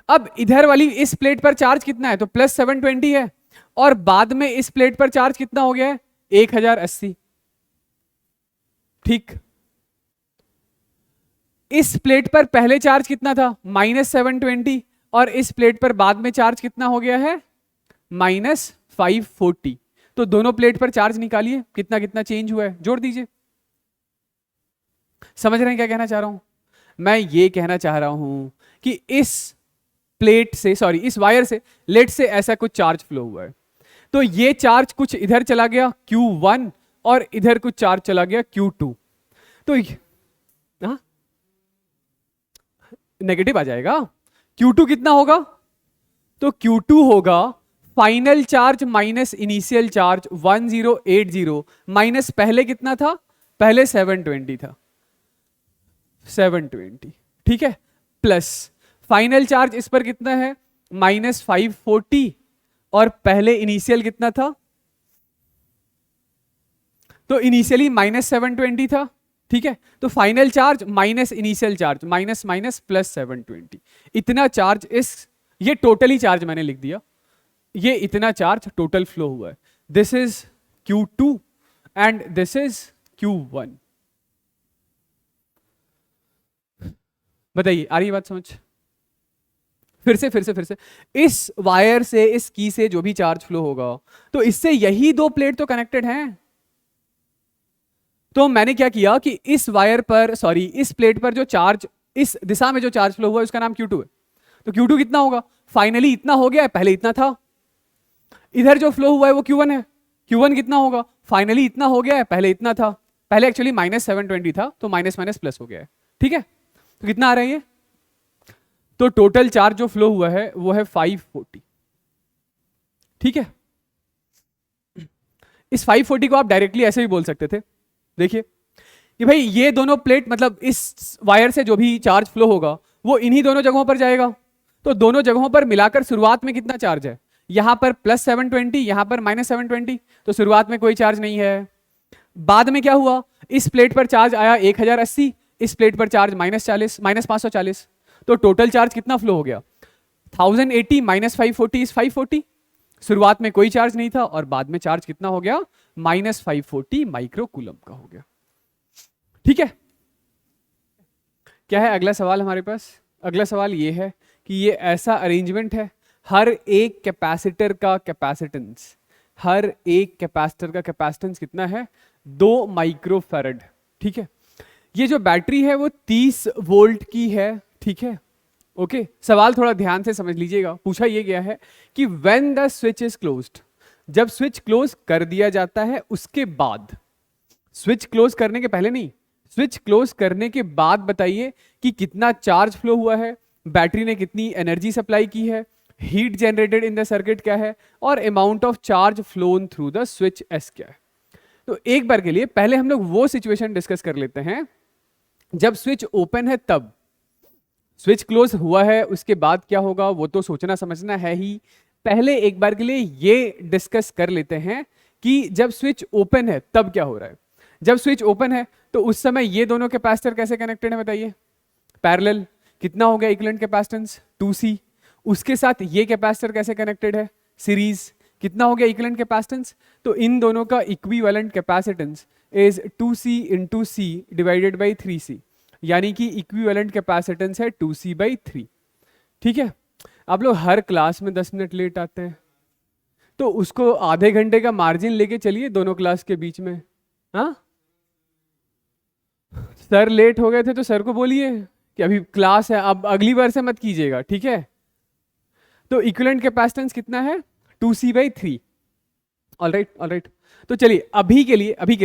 अब इधर वाली इस प्लेट पर चार्ज कितना है? तो +720 है, और बाद में इस प्लेट पर चार्ज कितना हो गया है? 1080। ठीक, इस प्लेट पर पहले चार्ज कितना था? -720, और इस प्लेट पर बाद में चार्ज कितना हो गया है? -540। तो दोनों प्लेट पर चार्ज निकालिए, कितना कितना चेंज हुआ है, जोड़ दीजिए। समझ रहे हैं क्या कहना चाह रहा हूं? मैं ये कहना चाह रहा हूं कि इस प्लेट से, सॉरी इस वायर से, लेट से ऐसा कुछ चार्ज फ्लो हुआ है, तो ये चार्ज कुछ इधर चला गया Q1 और इधर कुछ चार्ज चला गया Q2, तो नेगेटिव आ जाएगा। Q2 कितना होगा? तो Q2 होगा final charge minus initial charge 1080 minus पहले कितना था? पहले 720 था, 720। ठीक है, प्लस फाइनल चार्ज इस पर कितना है? -540, और पहले इनिशियल कितना था? तो इनिशियली -720 था। ठीक है, तो final charge minus initial charge, minus minus plus 720, इतना चार्ज ये टोटली चार्ज मैंने लिख दिया, ये इतना चार्ज टोटल फ्लो हुआ है। This is Q2 and this is Q1। बताइए, आ रही बात समझ? फिर से इस वायर से, इस की से जो भी चार्ज फ्लो होगा, तो इससे यही दो प्लेट तो कनेक्टेड हैं। तो मैंने क्या किया कि इस वायर पर, सॉरी इस प्लेट पर जो चार्ज, इस दिशा में जो चार्ज फ्लो हुआ है उसका नाम Q2 है। तो Q2 कितना होगा? फाइनली इतना हो गया है, पहले इतना था। इधर जो फ्लो हुआ है वो Q1 है। Q1 कितना होगा? फाइनली इतना हो गया है, पहले इतना था। पहले एक्चुअली -720 था, तो माइनस माइनस प्लस हो गया है। ठीक है, तो कितना आ रहा है ये? तो टोटल चार्ज जो फ्लो हुआ है वो है 540। ठीक है, इस 540 को आप डायरेक्टली ऐसे भी बोल सकते थे। देखिए कि भाई ये दोनों प्लेट, मतलब इस वायर से जो भी चार्ज फ्लो होगा वो इन्हीं दोनों जगहों पर जाएगा। तो दोनों जगहों पर मिलाकर शुरुआत में कितना चार्ज है? यहां पर +720, यहां पर -720, तो शुरुआत में कोई चार्ज नहीं है। बाद में क्या हुआ? इस प्लेट पर चार्ज आया 1080, इस प्लेट पर चार्ज -540, तो टोटल चार्ज कितना फ्लो हो गया? 1080 -540 इज 540। शुरुआत में कोई चार्ज नहीं था, और बाद में चार्ज कितना हो गया? -540 माइक्रो कूलम का हो गया। ठीक है, क्या है अगला सवाल हमारे पास? अगला सवाल ये है कि ये ऐसा अरेंजमेंट है, हर एक कैपेसिटर का कैपेसिटेंस, हर एक कैपेसिटर का कैपेसिटेंस कितना है? 2 माइक्रोफैरड। ठीक है, ये जो बैटरी है वो 30 वोल्ट की है। ठीक है, ओके। सवाल थोड़ा ध्यान से समझ लीजिएगा। पूछा ये गया है कि when the switch is closed, जब स्विच क्लोज कर दिया जाता है उसके बाद, स्विच क्लोज करने के पहले नहीं, स्विच क्लोज करने के बाद बताइए कि कितना चार्ज फ्लो हुआ है, बैटरी ने कितनी एनर्जी सप्लाई की है, heat generated in the circuit क्या है, और amount of charge phloem through the switch S क्या है। तो एक बार के लिए पहले हम लोग वो सिचुएशन डिस्कस कर लेते हैं जब स्विच ओपन है तब। स्विच क्लोज हुआ है उसके बाद क्या होगा वो तो सोचना समझना है ही। पहले एक बार के लिए ये डिस्कस कर लेते हैं कि जब स्विच ओपन है तब क्या हो रहा है। जब स्विच ओपन है तो उस समय ये दोनों कैपेसिटर कैसे कनेक्टेड है बताइए? पैरेलल। कितना हो गया इक्विवेलेंट कैपेसिटेंस? 2C। उसके साथ ये कैपेसिटर कैसे कनेक्टेड है? सीरीज। कितना हो गया इक्विवेलेंट कैपेसिटेंस? तो इन दोनों का equivalent capacitance is 2C into C divided by 3C, यानी कि इक्विवेलेंट कैपेसिटेंस है 2C/3। ठीक है, आप लोग हर क्लास में 10 मिनट लेट आते हैं तो उसको आधे घंटे का मार्जिन लेके चलिए दोनों क्लास के बीच में। हाँ, सर लेट हो गए थे तो सर को बोलिए कि अभी क्लास है, अब अगली बार से मत कीजिएगा। ठीक है, तो इक्विवेलेंट कैपेसिटेंस कितना है? 2C/3। ऑलराइट। तो चलिए अभी के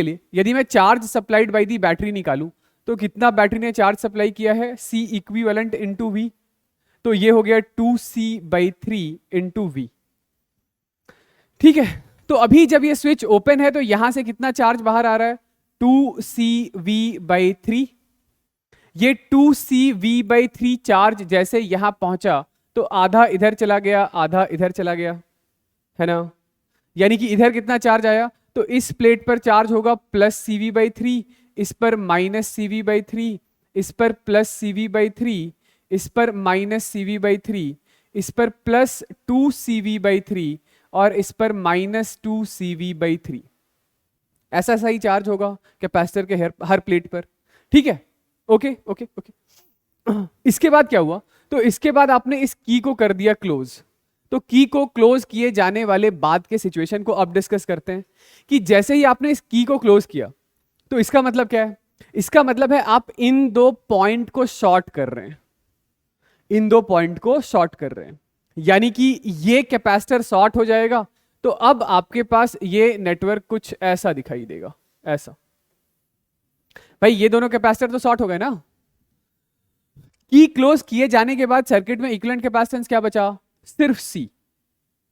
लिए यदि मैं charge supplied by the battery निकालूं तो कितना बैटरी ने चार्ज सप्लाई किया है? C इक्विवेलेंट इंटू V, तो ये हो गया 2C/3 इंटू V। ठीक है, तो अभी जब ये स्विच ओपन है तो यहां से कितना चार्ज बाहर आ रहा है? 2CV/3। ये 2CV/3 चार्ज जैसे यहां पहुंचा तो आधा इधर चला गया, आधा इधर चला गया, है ना। यानी कि इधर कितना चार्ज आया, तो इस प्लेट पर चार्ज होगा +CV/3, इस पर -CV/3, इस पर +CV/3, इस पर -CV/3, इस पर +2CV/3 और इस पर -2CV/3। ऐसा सही चार्ज होगा कैपेसिटर के हर प्लेट पर, ठीक है। Okay okay okay. इसके बाद क्या हुआ, तो इसके बाद आपने इस की को कर दिया क्लोज। तो की को क्लोज किए जाने वाले बाद के सिचुएशन को अब डिस्कस करते हैं कि जैसे ही आपने इस की को क्लोज किया तो इसका मतलब क्या है, इसका मतलब है आप इन दो पॉइंट को शॉर्ट कर रहे हैं, इन दो पॉइंट को शॉर्ट कर रहे हैं, यानी कि ये कैपेसिटर शॉर्ट हो जाएगा। तो अब आपके पास ये नेटवर्क कुछ ऐसा दिखाई देगा, ऐसा। भाई ये दोनों कैपेसिटर तो शॉर्ट हो गए ना। की क्लोज किए जाने के बाद सर्किट में इक्विवेलेंट कैपेसिटेंस क्या बचा, सिर्फ सी।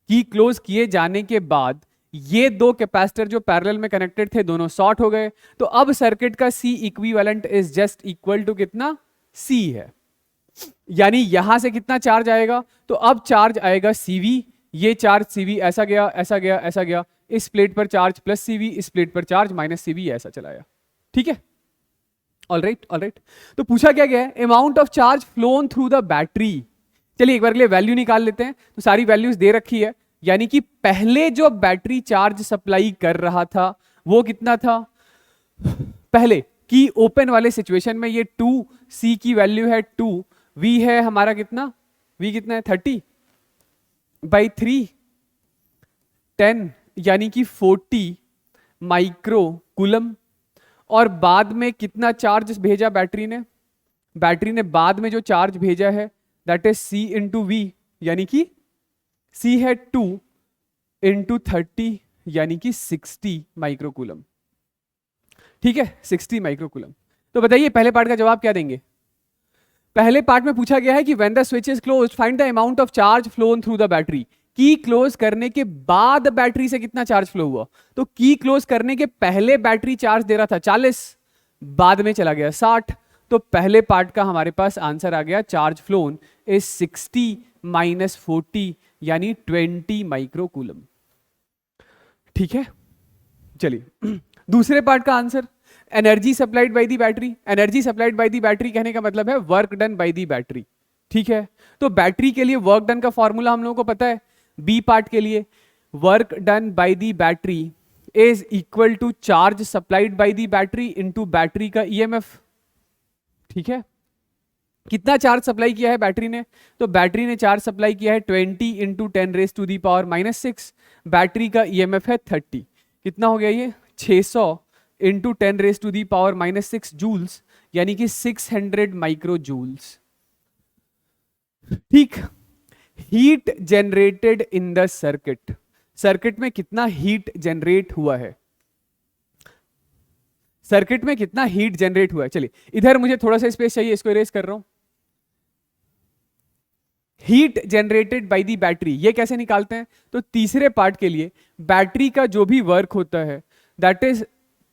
की क्लोज किए जाने के बाद ये दो कैपेसिटर जो पैरेलल में कनेक्टेड थे दोनों शॉर्ट हो गए। तो अब सर्किट का C equivalent is just equal to कितना, सी है। यानी यहां से कितना चार्ज आएगा, तो अब चार्ज आएगा सीवी, ये चार्ज सीवी ऐसा गया ऐसा गया ऐसा गया, इस प्लेट पर चार्ज प्लस सीवी, इस प्लेट पर चार्ज माइनस सीवी, ऐसा चलाया, ठीक है। Alright alright. तो पूछा क्या गया है, amount of charge phloem through the battery. चलिए एक बार के लिए वैल्यू निकाल लेते हैं। तो सारी वैल्यूज दे रखी है, यानी कि पहले जो बैटरी चार्ज सप्लाई कर रहा था वो कितना था, पहले की ओपन वाले सिचुएशन में ये 2, सी की वैल्यू है 2, वी है हमारा कितना, वी कितना है 30/3, 10 यानी कि 40 माइक्रो कूलम। और बाद में कितना चार्ज भेजा बैटरी ने, बैटरी ने बाद में जो चार्ज भेजा है that is C into V, यानी कि C है 2 इंटू 30 यानी कि 60 माइक्रोकूलम, ठीक है, 60 माइक्रोकूलम। तो बताइए पहले पार्ट का जवाब क्या देंगे। पहले पार्ट में पूछा गया है कि when the switch is closed find the amount of charge phloem through the battery. की क्लोज करने के बाद बैटरी से कितना चार्ज फ्लो हुआ, तो की क्लोज करने के पहले बैटरी चार्ज दे रहा था 40, बाद में चला गया 60। तो पहले पार्ट का हमारे पास आंसर आ गया, चार्ज फ्लोन इज 60 माइनस 40 यानी 20 माइक्रोकूलम, ठीक है। चलिए दूसरे पार्ट का answer, energy supplied by the battery. Energy supplied by the battery कहने का मतलब है work done by the battery, ठीक है। तो बैटरी के लिए वर्क डन का फॉर्मूला हम लोगों को पता है। बी पार्ट के लिए work done by the battery is equal to charge supplied by the battery into battery का ईएमएफ, ठीक है। कितना चार्ज सप्लाई किया है बैटरी ने, तो बैटरी ने चार्ज सप्लाई किया है 20 इंटू 10⁻⁻⁻⁶। बैटरी का ईएमएफ है 30, कितना हो गया ये 600 इंटू 10⁻⁻⁻⁶ जूल्स, यानी कि 600 माइक्रो जूल्स, ठीक। Heat generated in the circuit, circuit में कितना हीट जनरेट हुआ है, सर्किट में कितना हीट जनरेट हुआ है। चलिए इधर मुझे थोड़ा सा स्पेस चाहिए, इसको इरेज कर रहा हूं। Heat generated by the battery ये कैसे निकालते हैं, तो तीसरे पार्ट के लिए बैटरी का जो भी वर्क होता है that is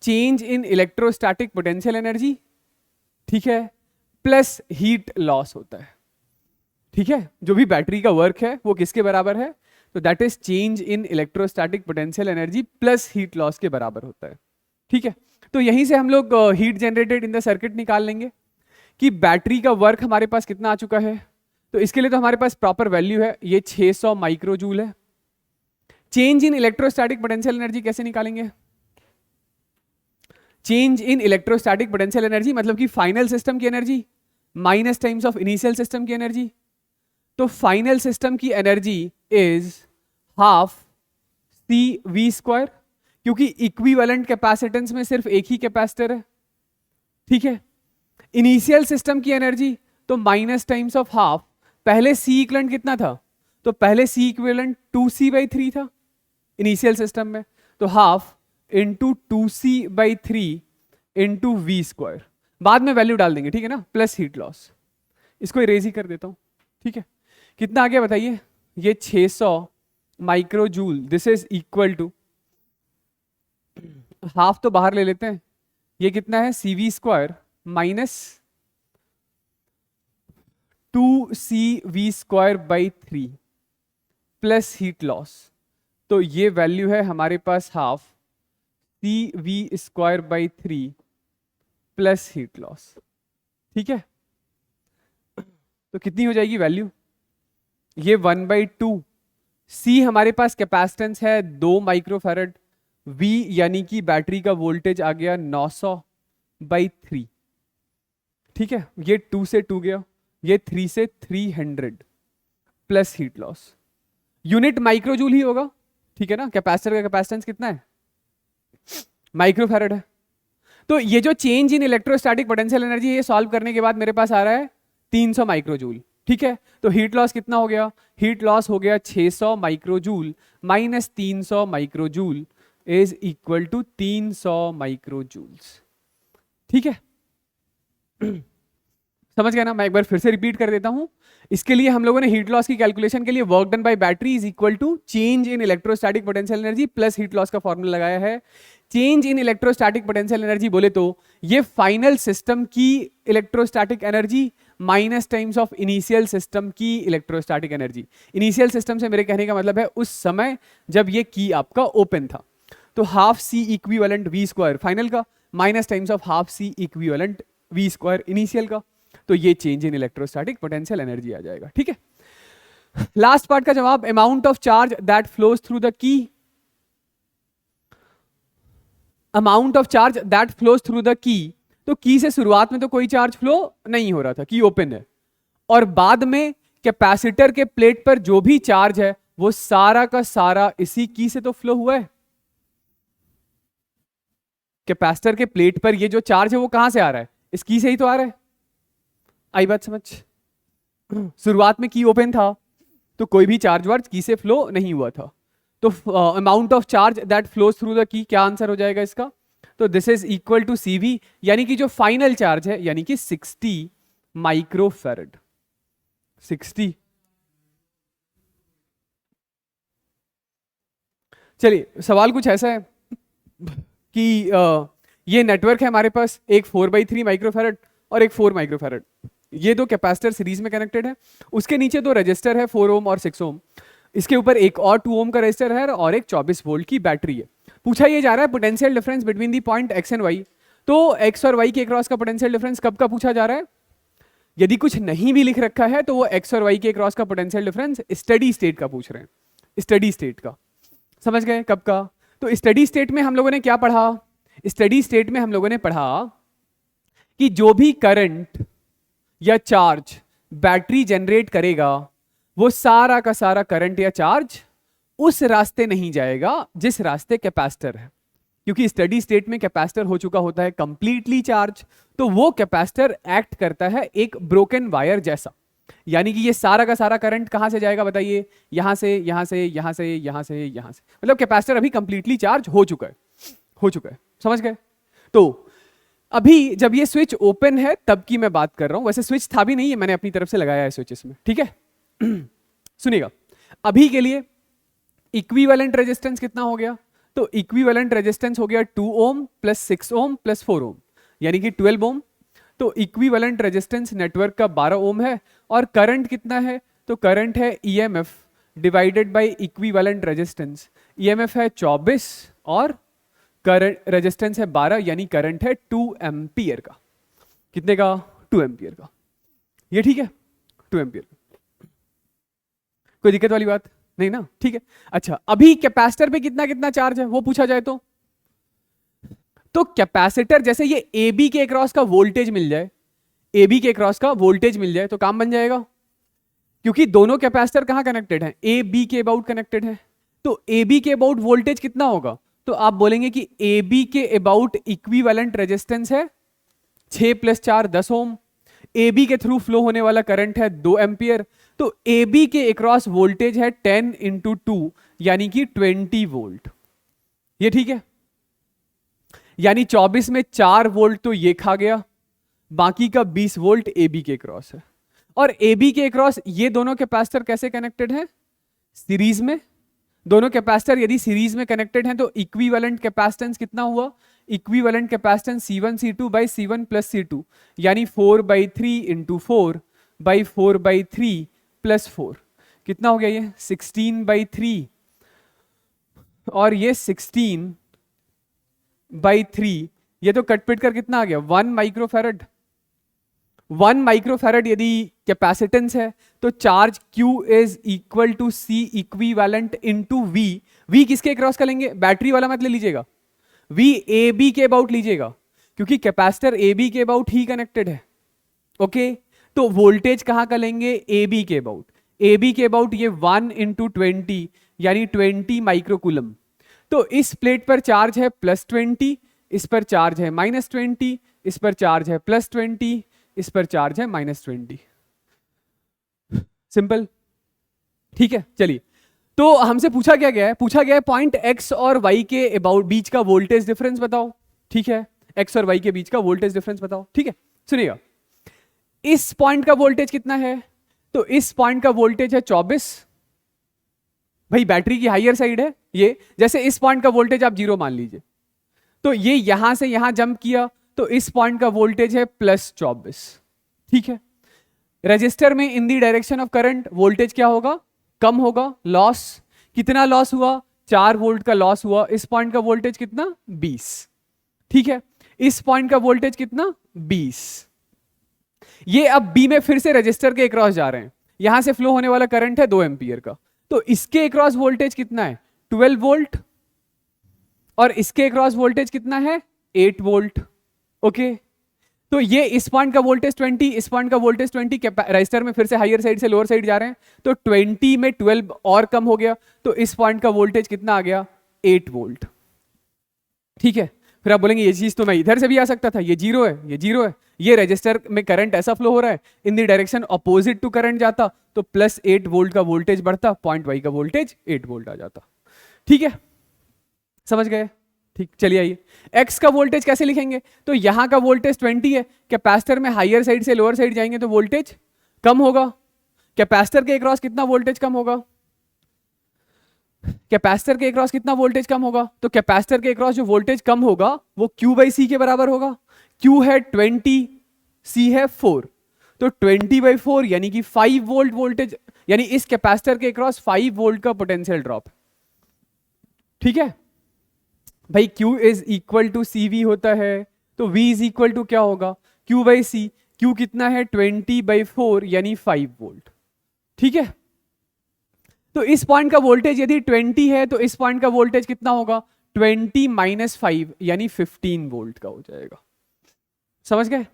change in electrostatic potential energy, ठीक है, प्लस हीट लॉस होता है, ठीक है। जो भी बैटरी का वर्क है वो किसके बराबर है, तो that is change in electrostatic potential energy plus heat loss के बराबर होता है, ठीक है। तो यहीं से हम लोग heat generated in the circuit निकाल लेंगे कि बैटरी का वर्क हमारे पास कितना आ चुका है। तो इसके लिए तो हमारे पास प्रॉपर वैल्यू है, ये 600 माइक्रोजूल है। Change in electrostatic potential energy कैसे निकालेंगे, change in electrostatic potential energy मतलब कि फाइनल सिस्टम की energy minus times of initial system की एनर्जी। तो फाइनल सिस्टम की energy is half C V square, क्योंकि इक्विवेलेंट कैपेसिटेंस में सिर्फ एक ही कैपेसिटर है, ठीक है। इनिशियल सिस्टम की एनर्जी तो माइनस टाइम्स ऑफ हाफ, पहले सी इक्विवेलेंट कितना था, तो पहले सी इक्विवेलेंट 2C/3 था इनिशियल सिस्टम में, तो half into 2C/3 into V square, बाद में वैल्यू डाल देंगे, ठीक है ना, प्लस हीट लॉस। इसको इरेज ही कर देता हूं, ठीक है। कितना आ गया बताइए, ये 600 microjoule, this is equal to, half तो बाहर ले लेते हैं, ये कितना है CV² minus 2CV²/3 plus heat loss, तो ये वैल्यू है हमारे पास half CV²/3 plus heat loss. ठीक है, तो कितनी हो जाएगी वैल्यू? ये 1/2। सी हमारे पास कैपेसिटेंस है 2 माइक्रोफैरड, वी यानी कि बैटरी का वोल्टेज आ गया 900/3। ठीक है, ये 2 से 2 गया, ये 3 से 300 plus heat loss. Unit microjoule ही होगा, ठीक है ना, कैपेसिटर का कैपेसिटेंस कितना है? माइक्रोफैरड है। तो ये जो change in electrostatic potential energy, ये सॉल्व करने के बाद मेरे पास आ रहा है 300 माइक्रोजूल। ठीक है, तो हीट लॉस कितना हो गया? हीट लॉस हो गया 600 microjoule minus 300 microjoule is equal to 300 microjoules. ठीक है, समझ गया ना? मैं एक बार फिर से रिपीट कर देता हूं। इसके लिए हम लोगों ने हीट लॉस की कैलकुलेशन के लिए work done by battery is equal to change in electrostatic potential energy plus heat loss का फॉर्मूला लगाया है। Change in electrostatic potential energy बोले तो ये फाइनल सिस्टम की electrostatic energy minus times of initial system की इलेक्ट्रोस्टैटिक एनर्जी। इनिशियल सिस्टम से मेरे कहने का मतलब है उस समय जब ये की आपका ओपन था। तो half C equivalent V² final का minus times of half C equivalent V² initial का, तो ये change in electrostatic potential energy आ जाएगा। ठीक है, लास्ट पार्ट का जवाब amount of charge that flows through the key, amount of charge that flows through the key. तो की से शुरुआत में तो कोई चार्ज फ्लो नहीं हो रहा था, की ओपन है, और बाद में कैपेसिटर के प्लेट पर जो भी चार्ज है वो सारा का सारा इसी की से तो फ्लो हुआ है। कैपेसिटर के प्लेट पर ये जो चार्ज है वो कहां से आ रहा है? इस की से ही तो आ रहा है। आई बात समझ? शुरुआत में की ओपन था तो कोई भी चार्ज वर्ज की से फ्लो नहीं हुआ था। तो amount of charge that flows through the key, क्या आंसर हो जाएगा इसका? तो this is equal to CV, यानी कि जो फाइनल चार्ज है यानी कि 60 माइक्रोफैरड। 60। चलिए, सवाल कुछ ऐसा है कि ये नेटवर्क है हमारे पास, एक 4/3 माइक्रोफैरड और एक 4 माइक्रोफैरड। ये दो कैपेसिटर सीरीज में कनेक्टेड है, उसके नीचे दो रजिस्टर है 4 ओम और 6 ओम, इसके ऊपर एक और 2 ओम का रजिस्टर है और एक 24 वोल्ट की बैटरी है। पूछा ये जा रहा है potential difference between the point x and y। तो x और y के क्रॉस का पोटेंशियल डिफरेंस कब का पूछा जा रहा है? यदि कुछ नहीं भी लिख रखा है तो वो x और y के क्रॉस का पोटेंशियल डिफरेंस स्टडी स्टेट का पूछ रहे हैं, स्टडी स्टेट का। समझ गए कब का? तो स्टडी स्टेट में हम लोगों ने क्या पढ़ा? स्टडी स्टेट में हम लोगों ने पढ़ा कि जो भी करंट या चार्ज बैटरी जनरेट करेगा वो सारा का सारा करंट या चार्ज उस रास्ते नहीं जाएगा जिस रास्ते कैपेसिटर है, क्योंकि स्टडी स्टेट में कैपेसिटर हो चुका होता है कंप्लीटली चार्ज। तो वो कैपेसिटर एक्ट करता है एक ब्रोकन वायर जैसा, यानी कि ये सारा का सारा करंट कहां से जाएगा बताइए? यहां से, यहां से, यहां से, यहां से, यहां से, मतलब कैपेसिटर अभी कंप्लीटली चार्ज हो चुका है, हो चुका है। समझ गए? तो अभी जब ये स्विच ओपन है तब की मैं बात कर रहा हूं, वैसे स्विच था भी नहीं है, मैंने अपनी तरफ से लगाया है स्विच इसमें। ठीक है, सुनिएगा, अभी के लिए इक्विवेलेंट रेजिस्टेंस कितना हो गया? तो इक्विवेलेंट रेजिस्टेंस हो गया 2 ओम प्लस 6 ओम प्लस 4 ओम, यानी कि 12 ओम। तो इक्विवेलेंट रेजिस्टेंस नेटवर्क का 12 ओम है, और करंट कितना है? तो करंट है EMF divided by equivalent resistance. EMF है 24 और करंट रेजिस्टेंस है 12, यानी करंट है 2 एम्पियर का। कितने का? 2 एम्पियर का। ये ठीक है, 2 एम्पियर। कोई दिक्कत वाली बात नहीं ना? ठीक है। अच्छा, अभी कैपेसिटर पे कितना कितना चार्ज है वो पूछा जाए तो कैपेसिटर, जैसे ये AB के अक्रॉस का वोल्टेज मिल जाए, AB के अक्रॉस का वोल्टेज मिल जाए तो काम बन जाएगा, क्योंकि दोनों कैपेसिटर कहां कनेक्टेड हैं? AB के अबाउट कनेक्टेड है। तो AB के अबाउट वोल्टेज कितना होगा? तो आप बोलेंगे कि AB के अबाउट इक्विवेलेंट रेजिस्टेंस है 6 + 4 10 ओम। AB के थ्रू फ्लो होने वाला करंट है 2 एम्पियर। तो AB के अक्रॉस वोल्टेज है 10 × 2, यानी कि 20 वोल्ट। ये ठीक है, यानी 24 में 4 वोल्ट तो ये खा गया, बाकी का 20 वोल्ट AB के अक्रॉस है। और AB के अक्रॉस ये दोनों कैपेसिटर कैसे कनेक्टेड हैं? सीरीज में। दोनों कैपेसिटर यदि सीरीज में कनेक्टेड हैं तो इक्विवेलेंट कैपेसिटेंस कितना हुआ? Equivalent capacitance C1 C2 / C1 + C2, यानी 4/3 × 4 बाई 4/3 प्लस 4, कितना हो गया ये 16/3, और ये 16/3, ये तो कटपिट कर कितना आ गया 1 माइक्रोफैरड। 1 माइक्रोफैरड यदि कैपेसिटेंस है तो charge Q is equal to C equivalent into V। V किसके क्रॉस करेंगे, बैटरी वाला मत ले लीजिएगा, V AB के अबाउट लीजिएगा, क्योंकि कैपेसिटर AB के अबाउट ही कनेक्टेड है। ओके तो वोल्टेज कहां का लेंगे, AB के अबाउट। AB के अबाउट ये 1 इंटू 20 यानी 20 माइक्रोकूलम। तो इस प्लेट पर चार्ज है +20, इस पर चार्ज है -20, इस पर चार्ज है +20, इस पर चार्ज है -20। सिंपल, ठीक है। चलिए, तो हमसे पूछा क्या गया है, पूछा गया है पॉइंट x और y के अबाउट बीच का वोल्टेज डिफरेंस बताओ। ठीक है, x और y के बीच का वोल्टेज डिफरेंस बताओ। ठीक है, सुनिएगा, इस पॉइंट का वोल्टेज कितना है, तो इस पॉइंट का वोल्टेज है 24। भाई बैटरी की हायर साइड है ये, जैसे इस पॉइंट का वोल्टेज आप 0 मान लीजिए, तो ये यहां से यहां जंप किया तो इस पॉइंट का वोल्टेज है +24। ठीक है, रजिस्टर में in the direction of current voltage क्या होगा, कम होगा। लॉस कितना लॉस हुआ, 4 वोल्ट का लॉस हुआ। इस पॉइंट का वोल्टेज कितना 20। ठीक है, इस पॉइंट का वोल्टेज कितना 20। ये अब बी में फिर से रजिस्टर के अक्रॉस जा रहे हैं, यहां से फ्लो होने वाला करंट है 2 एम्पियर का, तो इसके अक्रॉस वोल्टेज कितना है 12 वोल्ट, और इसके अक्रॉस वोल्टेज कितना है 8 वोल्ट। ओके, तो ये इस पॉइंट का वोल्टेज 20, इस पॉइंट का वोल्टेज 20, रजिस्टर में फिर से हायर साइड से लोअर साइड जा रहे हैं, तो 20 में 12 और कम हो गया, तो इस पॉइंट का वोल्टेज कितना आ गया 8 वोल्ट। ठीक है, फिर आप बोलेंगे ये चीज तो मैं इधर से भी आ सकता था, ये 0 है, ये 0 है, ये रजिस्टर में करंट ऐसा फ्लो हो रहा है in the direction opposite to current जाता, तो +8 वोल्ट का वोल्टेज बढ़ता, पॉइंट वाई का वोल्टेज 8 वोल्ट आ जाता। ठीक है, समझ गए। ठीक, चलिए आइए, x का वोल्टेज कैसे लिखेंगे, तो यहां का वोल्टेज 20 है, कैपेसिटर में हायर साइड से लोअर साइड जाएंगे तो वोल्टेज कम होगा। कैपेसिटर के अक्रॉस कितना वोल्टेज कम होगा, कैपेसिटर के अक्रॉस कितना वोल्टेज कम होगा, तो कैपेसिटर के अक्रॉस जो वोल्टेज कम होगा वो Q/C के बराबर होगा। Q है 20, C है 4, तो 20/4 यानी कि 5 वोल्ट वोल्टेज, यानी इस कैपेसिटर के अक्रॉस 5 वोल्ट का पोटेंशियल ड्रॉप। ठीक है भाई, Q is equal to CV होता है, तो V इज इक्वल टू क्या होगा Q/C। Q कितना है 20/4 यानी 5 वोल्ट। ठीक है, तो इस पॉइंट का वोल्टेज यदि 20 है तो इस पॉइंट का वोल्टेज कितना होगा 20 - 5 यानी 15 वोल्ट का हो जाएगा। समझ गए,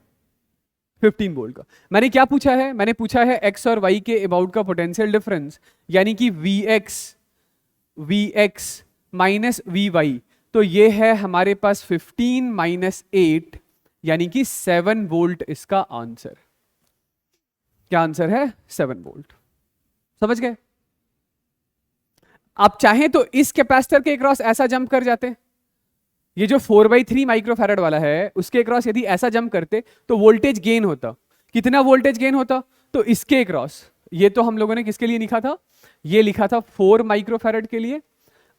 15 वोल्ट का। मैंने क्या पूछा है, मैंने पूछा है x और y के अबाउट का पोटेंशियल डिफरेंस, यानी कि Vx माइनस Vy, तो ये है हमारे पास 15 - 8 यानी कि 7 वोल्ट इसका आंसर। क्या आंसर है 7 वोल्ट। समझ गए। आप चाहें तो इस कैपेसिटर के अक्रॉस ऐसा जंप कर जाते, ये जो 4/3 माइक्रोफैरड वाला है उसके अक्रॉस यदि ऐसा जंप करते तो वोल्टेज गेन होता। कितना वोल्टेज गेन होता, तो इसके अक्रॉस, ये तो हम लोगों ने किसके लिए लिखा था, ये लिखा था 4 माइक्रोफैरड के लिए,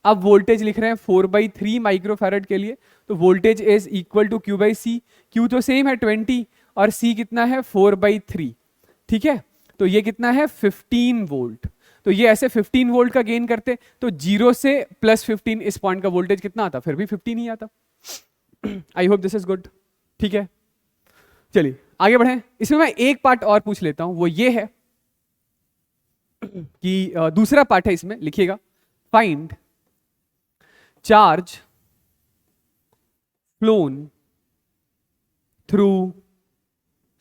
अब वोल्टेज लिख रहे हैं 4/3 माइक्रोफैरड के लिए, तो voltage is equal to Q/C। Q तो सेम है 20 और C कितना है 4/3। ठीक है, तो ये कितना है 15 वोल्ट। तो ये ऐसे 15 वोल्ट का गेन करते, तो 0 से +15 इस पॉइंट का वोल्टेज कितना आता, फिर भी 15 ही आता। I hope this is good. ठीक है, चलिए आगे बढ़ें। इसमें मैं एक पार्ट और पूछ लेता हूं, वो ये है कि दूसरा पार्ट है इसमें, लिखिएगा, find charge phloem through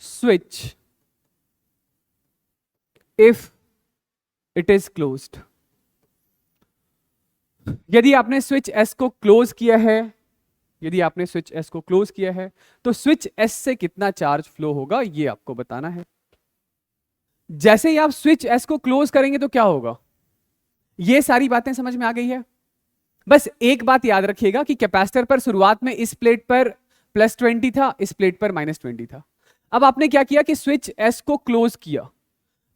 switch if it is closed. यदि आपने स्विच S को क्लोज किया है, यदि आपने स्विच S को क्लोज किया है तो स्विच S से कितना चार्ज फ्लो होगा ये आपको बताना है। जैसे ही आप स्विच S को क्लोज करेंगे तो क्या होगा, ये सारी बातें समझ में आ गई है। बस एक बात याद रखिएगा कि कैपेसिटर पर शुरुआत में इस प्लेट पर +20 था, इस प्लेट पर -20 था। अब आपने क्या किया कि स्विच S को क्लोज किया,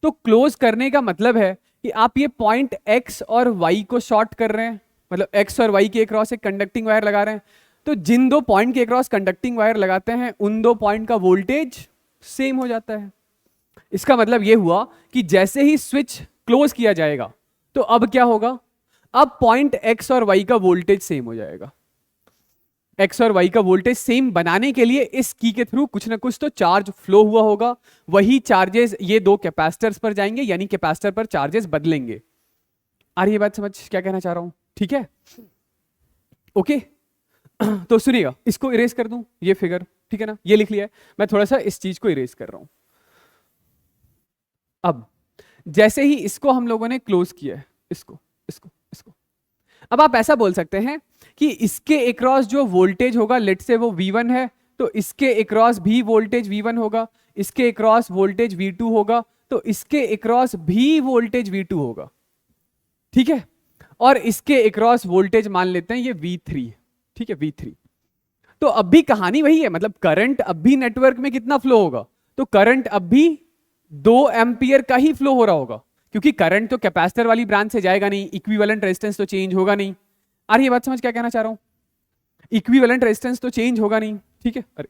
तो क्लोज करने का मतलब है कि आप ये पॉइंट X और Y को शॉर्ट कर रहे हैं, मतलब X और Y के अक्रॉस एक कंडक्टिंग वायर लगा रहे हैं। तो जिन दो पॉइंट के अक्रॉस कंडक्टिंग वायर लगाते हैं उन दो पॉइंट का वोल्टेज सेम हो जाता है। इसका मतलब ये हुआ कि जैसे ही स्विच क्लोज किया जाएगा तो अब क्या होगा, अब पॉइंट एक्स और वाई का वोल्टेज सेम हो जाएगा। एक्स और वाई का वोल्टेज सेम बनाने के लिए इस की के थ्रू कुछ ना कुछ तो चार्ज फ्लो हुआ होगा, वही चार्जेस ये दो कैपेसिटर्स पर जाएंगे, यानी कैपेसिटर पर चार्जेस बदलेंगे। आ रही है बात समझ क्या कहना चाह रहा हूं? ठीक है, ओके। तो सुनिएगा, इसको इरेज कर दूं ये फिगर, ठीक है ना, ये लिख लिया है, मैं थोड़ा सा इस चीज को इरेज कर रहा हूं। अब जैसे ही इसको हम लोगों ने क्लोज किया है, इसको इसको इसको, अब आप ऐसा बोल सकते हैं कि इसके अक्रॉस जो वोल्टेज होगा, लेट से वो V1 है, तो इसके अक्रॉस भी वोल्टेज V1 होगा, इसके अक्रॉस वोल्टेज V2 होगा, तो इसके अक्रॉस भी वोल्टेज V2 होगा, ठीक है। और इसके अक्रॉस वोल्टेज मान लेते हैं ये V3, ठीक है, V3। तो अब भी कहानी वही है, मतलब करंट अब भी नेटवर्क में कितना फ्लो होगा, तो करंट अब भी 2 एम्पियर का ही फ्लो हो रहा होगा, क्योंकि करंट तो कैपेसिटर वाली ब्रांच से जाएगा नहीं, इक्विवेलेंट रेजिस्टेंस तो चेंज होगा नहीं। आ रही है बात समझ क्या कहना चाह रहा हूं? इक्विवेलेंट रेजिस्टेंस तो चेंज होगा नहीं, ठीक है। अरे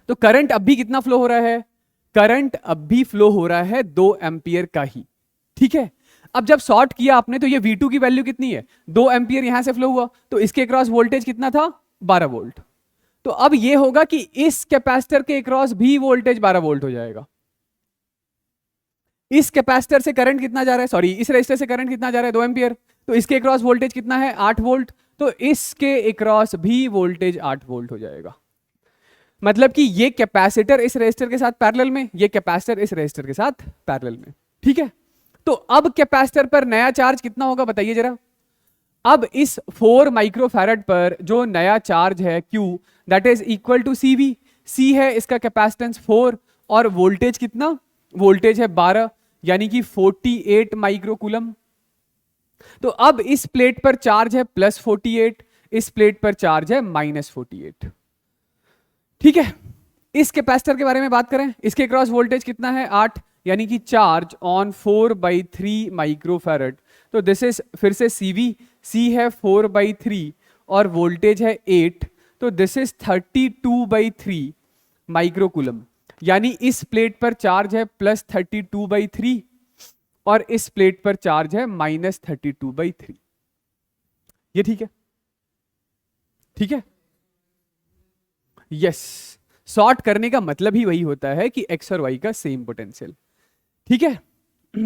तो करंट अब भी कितना फ्लो हो रहा है, करंट अब भी फ्लो हो रहा है 2 एम्पियर का ही, ठीक है। अब जब शॉर्ट किया आपने तो ये V2 की वैल्यू कितनी है, 2 एम्पियर यहां से फ्लो हुआ, तो इसके अक्रॉस वोल्टेज कितना था, 12 वोल्ट। तो अब ये होगा कि इस कैपेसिटर के अक्रॉस भी वोल्टेज 12 वोल्ट हो जाएगा। इस कैपेसिटर से करंट कितना जा रहा है, सॉरी इस रेजिस्टर से करंट कितना जा रहा है, 2 एम्पियर, तो इसके अक्रॉस वोल्टेज कितना है, 8 वोल्ट, तो इसके अक्रॉस भी वोल्टेज 8 वोल्ट हो जाएगा। मतलब कि ये कैपेसिटर इस रेजिस्टर के साथ पैरेलल में, ये कैपेसिटर इस रेजिस्टर के साथ पैरेलल में, ठीक है। तो अब कैपेसिटर पर नया चार्ज कितना होगा बताइए जरा। अब इस 4 माइक्रोफैरड पर जो नया चार्ज है Q, that is equal to CV। C है इसका कैपेसिटेंस 4 और वोल्टेज कितना, वोल्टेज है 12, यानी कि 48 माइक्रोकूलम। तो अब इस प्लेट पर चार्ज है +48, इस प्लेट पर चार्ज है -48, ठीक है। इस कैपेसिटर के बारे में बात करें, इसके क्रॉस वोल्टेज कितना है, 8, यानी कि चार्ज ऑन 4/3 माइक्रोफैरड। तो दिस इज फिर से CV, C है 4/3 और वोल्टेज है 8, तो दिस इज 32/3 माइक्रोकूलम, यानी इस प्लेट पर चार्ज है +32/3 और इस प्लेट पर चार्ज है -32/3। ये ठीक है, ठीक है, यस। शॉर्ट करने का मतलब ही वही होता है कि एक्स और वाई का सेम पोटेंशियल, ठीक है।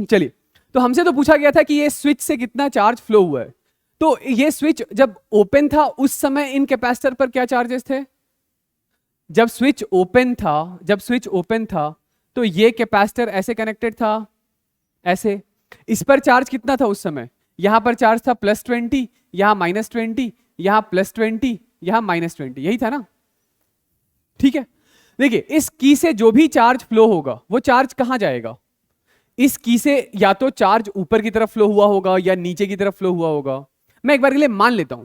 चलिए, तो हमसे तो पूछा गया था कि ये स्विच से कितना चार्ज फ्लो हुआ है, तो ये स्विच जब ओपन था उस समय इन कैपेसिटर पर क्या चार्जेस थे, जब स्विच ओपन था तो ये कैपेसिटर ऐसे कनेक्टेड था, ऐसे, इस पर चार्ज कितना था उस समय, यहां पर चार्ज था +20, यहां -20, यहां +20, यहां -20, यही था ना, ठीक है। देखिए इस की से जो भी चार्ज फ्लो होगा वो चार्ज कहां जाएगा, इस की से या तो चार्ज ऊपर की तरफ फ्लो हुआ होगा या नीचे की तरफ फ्लो हुआ होगा। मैं एक बार के लिए मान लेता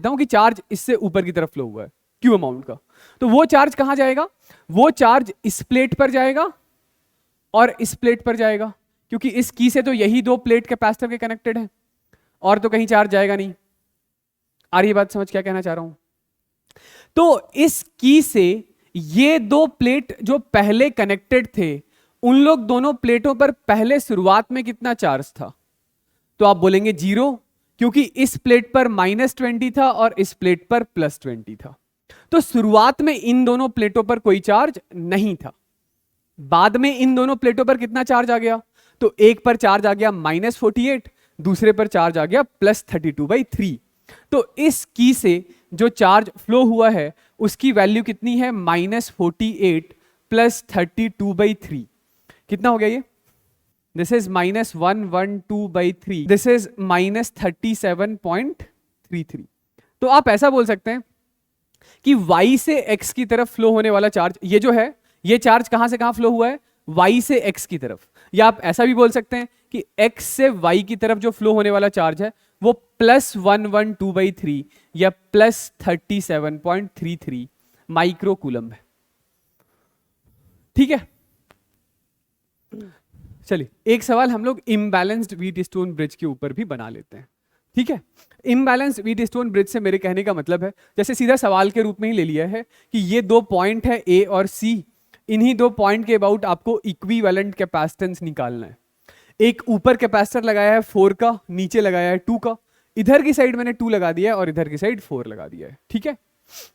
हूं कि चार्ज इससे ऊपर की तरफ फ्लो हुआ है Q अमाउंट का, तो वो चार्ज कहां जाएगा, वो चार्ज इस प्लेट पर जाएगा और इस प्लेट पर जाएगा, क्योंकि इस की से तो यही 2 प्लेट कैपेसिटर के कनेक्टेड है और तो कहीं चार्ज जाएगा नहीं। आ रही बात समझ क्या कहना चाह रहा हूं? तो इस की से ये 2 प्लेट जो पहले कनेक्टेड थे, उन लोग दोनों प्लेटों पर पहले शुरुआत में कितना चार्ज था, तो आप बोलेंगे 0, क्योंकि इस प्लेट पर -20 था और इस प्लेट पर +20 था। तो शुरुआत में इन दोनों प्लेटों पर कोई चार्ज नहीं था। बाद में इन दोनों प्लेटों पर कितना चार्ज आ गया, तो एक पर चार्ज आ गया -48, दूसरे पर चार्ज आ गया +32/3। तो इस की से जो चार्ज फ्लो हुआ है उसकी वैल्यू कितनी है, -48 +32/3। कितना हो गया ये, दिस इज -112/3, दिस इज -37.33। तो आप ऐसा बोल सकते हैं कि y से x की तरफ फ्लो होने वाला चार्ज, ये जो है ये चार्ज कहां से कहां फ्लो हुआ है, y से x की तरफ, या आप ऐसा भी बोल सकते हैं कि x से y की तरफ जो फ्लो होने वाला चार्ज है वो +112/3 या +37.33 माइक्रोकूलम है, ठीक है। चलिए एक सवाल हम लोग इम्बैलेंस्ड व्हीटस्टोन ब्रिज के ऊपर भी बना लेते हैं, ठीक है। इम्बैलेंस्ड व्हीटस्टोन ब्रिज से मेरे कहने का मतलब है, जैसे सीधा सवाल के रूप में ही ले लिया है कि ये 2 पॉइंट है A और C, इन्हीं दो पॉइंट के अबाउट आपको इक्विवेलेंट कैपेसिटेंस निकालना है। एक ऊपर कैपेसिटर लगाया है 4 का, नीचे लगाया है 2 का, इधर की साइड मैंने 2 लगा दिया है और इधर की साइड 4 लगा दिया है। ठीक है,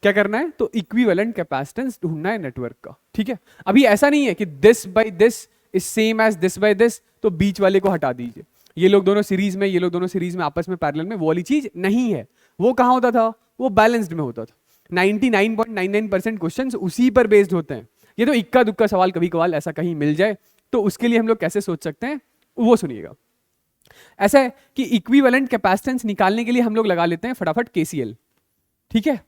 क्या करना है, तो इक्विवेलेंट कैपेसिटेंस ढूंढना है नेटवर्क का। ठीक है, अभी ऐसा नहीं है कि this by this is same as this by this, तो बीच वाले को हटा दीजिए, ये लोग दोनों सीरीज में, ये लोग दोनों सीरीज में आपस में पैरेलल में, वो वाली चीज नहीं है। वो कहां होता था, वो बैलेंस्ड में होता था। 99.99% क्वेश्चंस उसी पर बेस्ड होते हैं। ये तो इक्का दुक्का सवाल कभी कभार ऐसा कहीं मिल जाए, तो उसके लिए हम लोग कैसे सोच सकते हैं वो सुनिएगा। ऐसा है कि इक्विवेलेंट कैपेसिटेंस निकालने के लिए हम लोग लगा लेते हैं फटाफट केसीएल। ठीक है,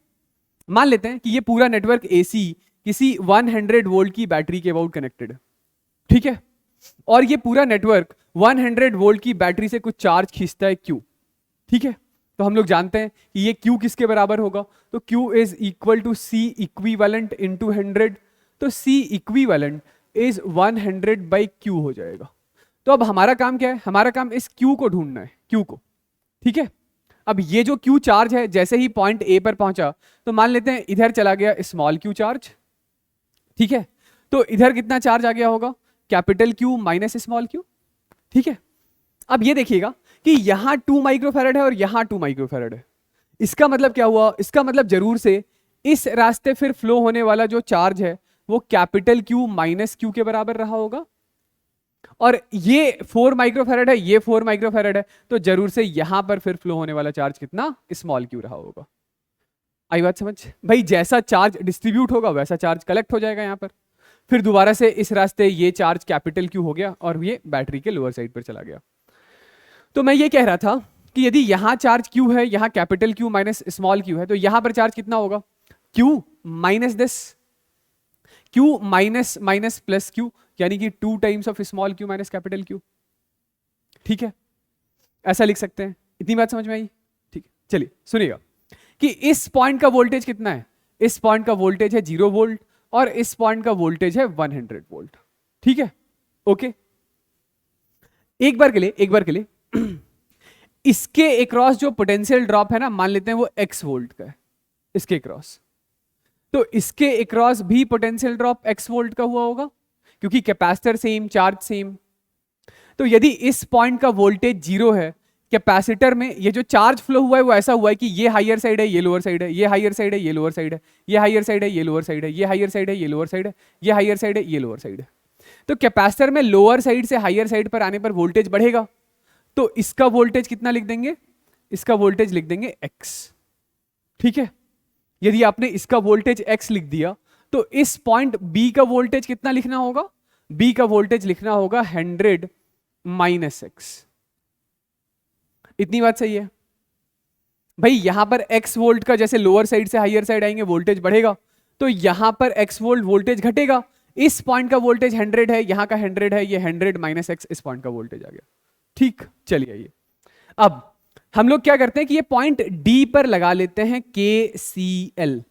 मान लेते हैं कि ये पूरा नेटवर्क एसी किसी 100 वोल्ट की बैटरी के अबाउट कनेक्टेड है। ठीक है, और ये पूरा नेटवर्क 100 वोल्ट की बैटरी से कुछ चार्ज खींचता है Q। ठीक है, तो हम लोग जानते हैं कि ये Q किसके बराबर होगा, तो Q is equal to C equivalent into 100, तो C equivalent is 100 by Q हो जाएगा। तो अब हमारा काम क्या है, हमारा काम इस Q को ढूंढना है, Q को। ठीक है, अब ये जो Q चार्ज है जैसे ही पॉइंट A पर पहुंचा, तो मान लेते हैं इधर चला गया स्मॉल Q चार्ज। ठीक है, तो इधर कितना चार्ज आ गया होगा, capital Q minus small Q। ठीक है, अब ये देखिएगा कि यहां 2 माइक्रोफैरड है और यहां 2 माइक्रोफैरड है। इसका मतलब क्या हुआ, इसका मतलब जरूर से इस रास्ते फिर फ्लो होने वाला जो चार्ज है वो कैपिटल Q माइनस Q के बराबर रहा होगा, और ये 4 माइक्रोफैरड है, ये 4 माइक्रोफैरड है, तो जरूर से यहां पर फिर फ्लो होने वाला चार्ज कितना, स्मॉल Q रहा होगा। आई बात समझ भाई, जैसा चार्ज डिस्ट्रीब्यूट होगा वैसा चार्ज कलेक्ट हो जाएगा यहां पर। फिर दोबारा से इस रास्ते ये चार्ज कैपिटल Q हो गया और ये बैटरी के लोअर साइड पर चला गया। तो मैं ये कह रहा था कि यदि यहां चार्ज Q है, यहां capital Q minus small Q है, तो यहां पर चार्ज कितना होगा, Q minus this, Q minus minus plus Q, यानी कि 2 times of small Q minus capital Q। ठीक है, ऐसा लिख सकते हैं। इतनी बात समझ में आई? ठीक है, चलिए सुनिएगा कि इस पॉइंट का वोल्टेज कितना है, इस पॉइंट का वोल्टेज है 0 वोल्ट और इस पॉइंट का वोल्टेज है 100 वोल्ट। ठीक है, ओके, एक बार के लिए इसके अक्रॉस जो पोटेंशियल ड्रॉप है ना, मान लेते हैं वो x वोल्ट का है इसके अक्रॉस, तो इसके अक्रॉस भी पोटेंशियल ड्रॉप x वोल्ट का हुआ होगा, क्योंकि कैपेसिटर सेम, चार्ज सेम। तो यदि इस पॉइंट का वोल्टेज 0 है, कैपेसिटर में ये जो चार्ज फ्लो हुआ है वो ऐसा हुआ है कि ये हायर साइड है, ये लोअर साइड है, ये हायर साइड है, ये लोअर साइड है, ये हायर साइड है, ये लोअर साइड है, ये हायर साइड है, ये लोअर साइड है, ये हायर साइड है, ये लोअर साइड है। तो कैपेसिटर में लोअर साइड से हायर साइड पर आने पर वोल्टेज बढ़ेगा, तो इसका वोल्टेज कितना लिख देंगे, इसका वोल्टेज लिख देंगे x। ठीक है, यदि आपने इसका वोल्टेज x लिख दिया, तो इस पॉइंट B का वोल्टेज कितना लिखना होगा, B का वोल्टेज लिखना होगा 100 माइनस x। इतनी बात सही है भाई? यहां पर x वोल्ट का जैसे लोअर साइड से हायर साइड आएंगे वोल्टेज बढ़ेगा, तो यहां पर x वोल्ट वोल्टेज घटेगा। इस पॉइंट का वोल्टेज 100 है, यहां का 100 है, ये 100 माइनस x, इस पॉइंट का वोल्टेज आ गया। ठीक, चलिए आइए अब हम लोग क्या करते हैं कि ये पॉइंट D पर लगा लेते हैं KCL।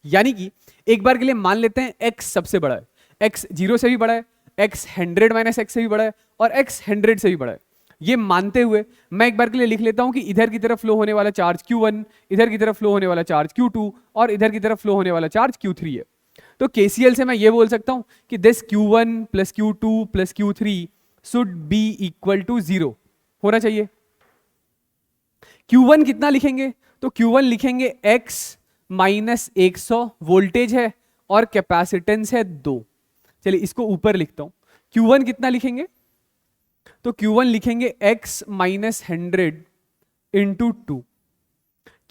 यानी कि एक बार के लिए मान लेते हैं x सबसे बड़ा है, x 0 से भी बड़ा है, x 100 माइनस x से भी बड़ा है और x 100 से भी बड़ा है। ये मानते हुए मैं एक बार के लिए लिख लेता हूं कि इधर की तरफ फ्लो होने वाला चार्ज Q1, इधर की तरफ फ्लो होने वाला चार्ज Q2 और इधर की तरफ फ्लो होने वाला चार्ज Q3 है। तो KCL से मैं ये बोल सकता हूं कि this Q1 plus Q2 plus Q3 should be equal to 0 होना चाहिए। Q1 कितना लिखेंगे, तो Q1 लिखेंगे x माइनस 100, वोल्टेज है और कैपेसिटेंस है 2। चलिए इसको ऊपर लिखता हूं, Q1 कितना लिखेंगे, तो Q1 लिखेंगे x माइनस 100 इंटू 2।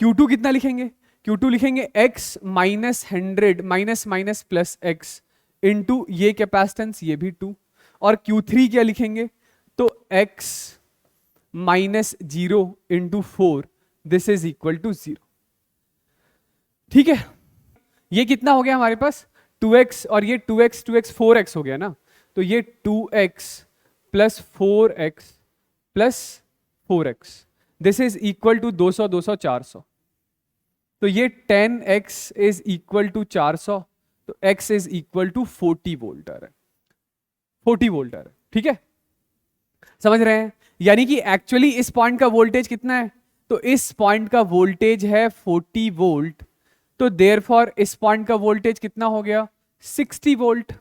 Q2 कितना लिखेंगे, Q2 लिखेंगे x minus 100 minus minus plus x into ये कैपेसिटेंस, ये भी 2। और Q3 क्या लिखेंगे, तो x minus 0 into 4, this is equal to 0। ठीक है, ये कितना हो गया हमारे पास 2x, और ये 2x 2x 4x हो गया ना, तो ये 2x plus 4x plus 4x, this is equal to 200 200 400। तो ये 10x इज इक्वल टू 400, तो x is equal to 40 volt आ रहा है, 40 वोल्ट आ रहा है। ठीक है, समझ रहे हैं? यानी कि एक्चुअली इस पॉइंट का वोल्टेज कितना है, तो इस पॉइंट का वोल्टेज है 40 वोल्ट, तो देयरफॉर इस पॉइंट का वोल्टेज कितना हो गया, 60 वोल्ट।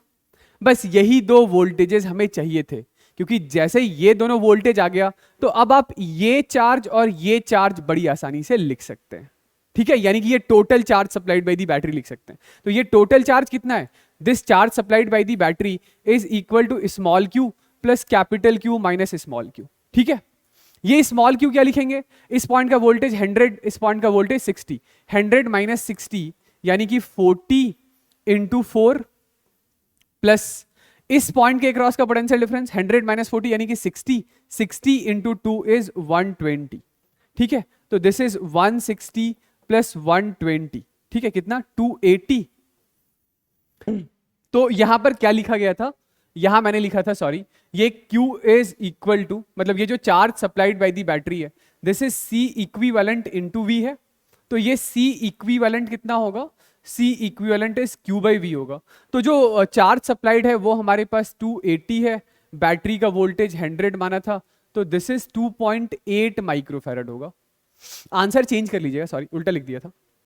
बस यही दो वोल्टेजेस हमें चाहिए थे, क्योंकि जैसे ये दोनों वोल्टेज आ गया तो अब आप ये चार्ज और ये चार्ज बड़ी आसानी से लिख सकते हैं, ठीक है। यानी कि ये total charge supplied by the battery लिख सकते हैं। तो ये टोटल चार्ज कितना है, this charge supplied by the battery is equal to small Q plus capital Q minus small Q, ठीक है। ये स्मॉल क्यू क्या लिखेंगे, इस पॉइंट का वोल्टेज 100, इस पॉइंट का वोल्टेज 60, 100 माइनस 60 यानी कि 40 इंटू 4 प्लस इस पॉइंट के क्रॉस का पोटेंशियल डिफरेंस 100 माइनस 40 यानी कि 60, 60 इंटू 2 इज 120, ठीक है। तो दिस इज 160 प्लस 120, ठीक है, कितना 280। तो यहां पर क्या लिखा गया था, यहां मैंने लिखा था, सॉरी, ये Q इज इक्वल टू, मतलब ये जो charge supplied by the battery है, this is C equivalent into V है। तो ये C इक्विवेलेंट कितना होगा, C equivalent is Q by V होगा। तो जो चार्ज सप्लाइड है वो हमारे पास 280 है, बैटरी का वोल्टेज 100 माना था, तो दिस इज 2.8 माइक्रोफैरड होगा। आंसर चेंज कर लीजिएगा, सॉरी उल्टा लिख दिया था,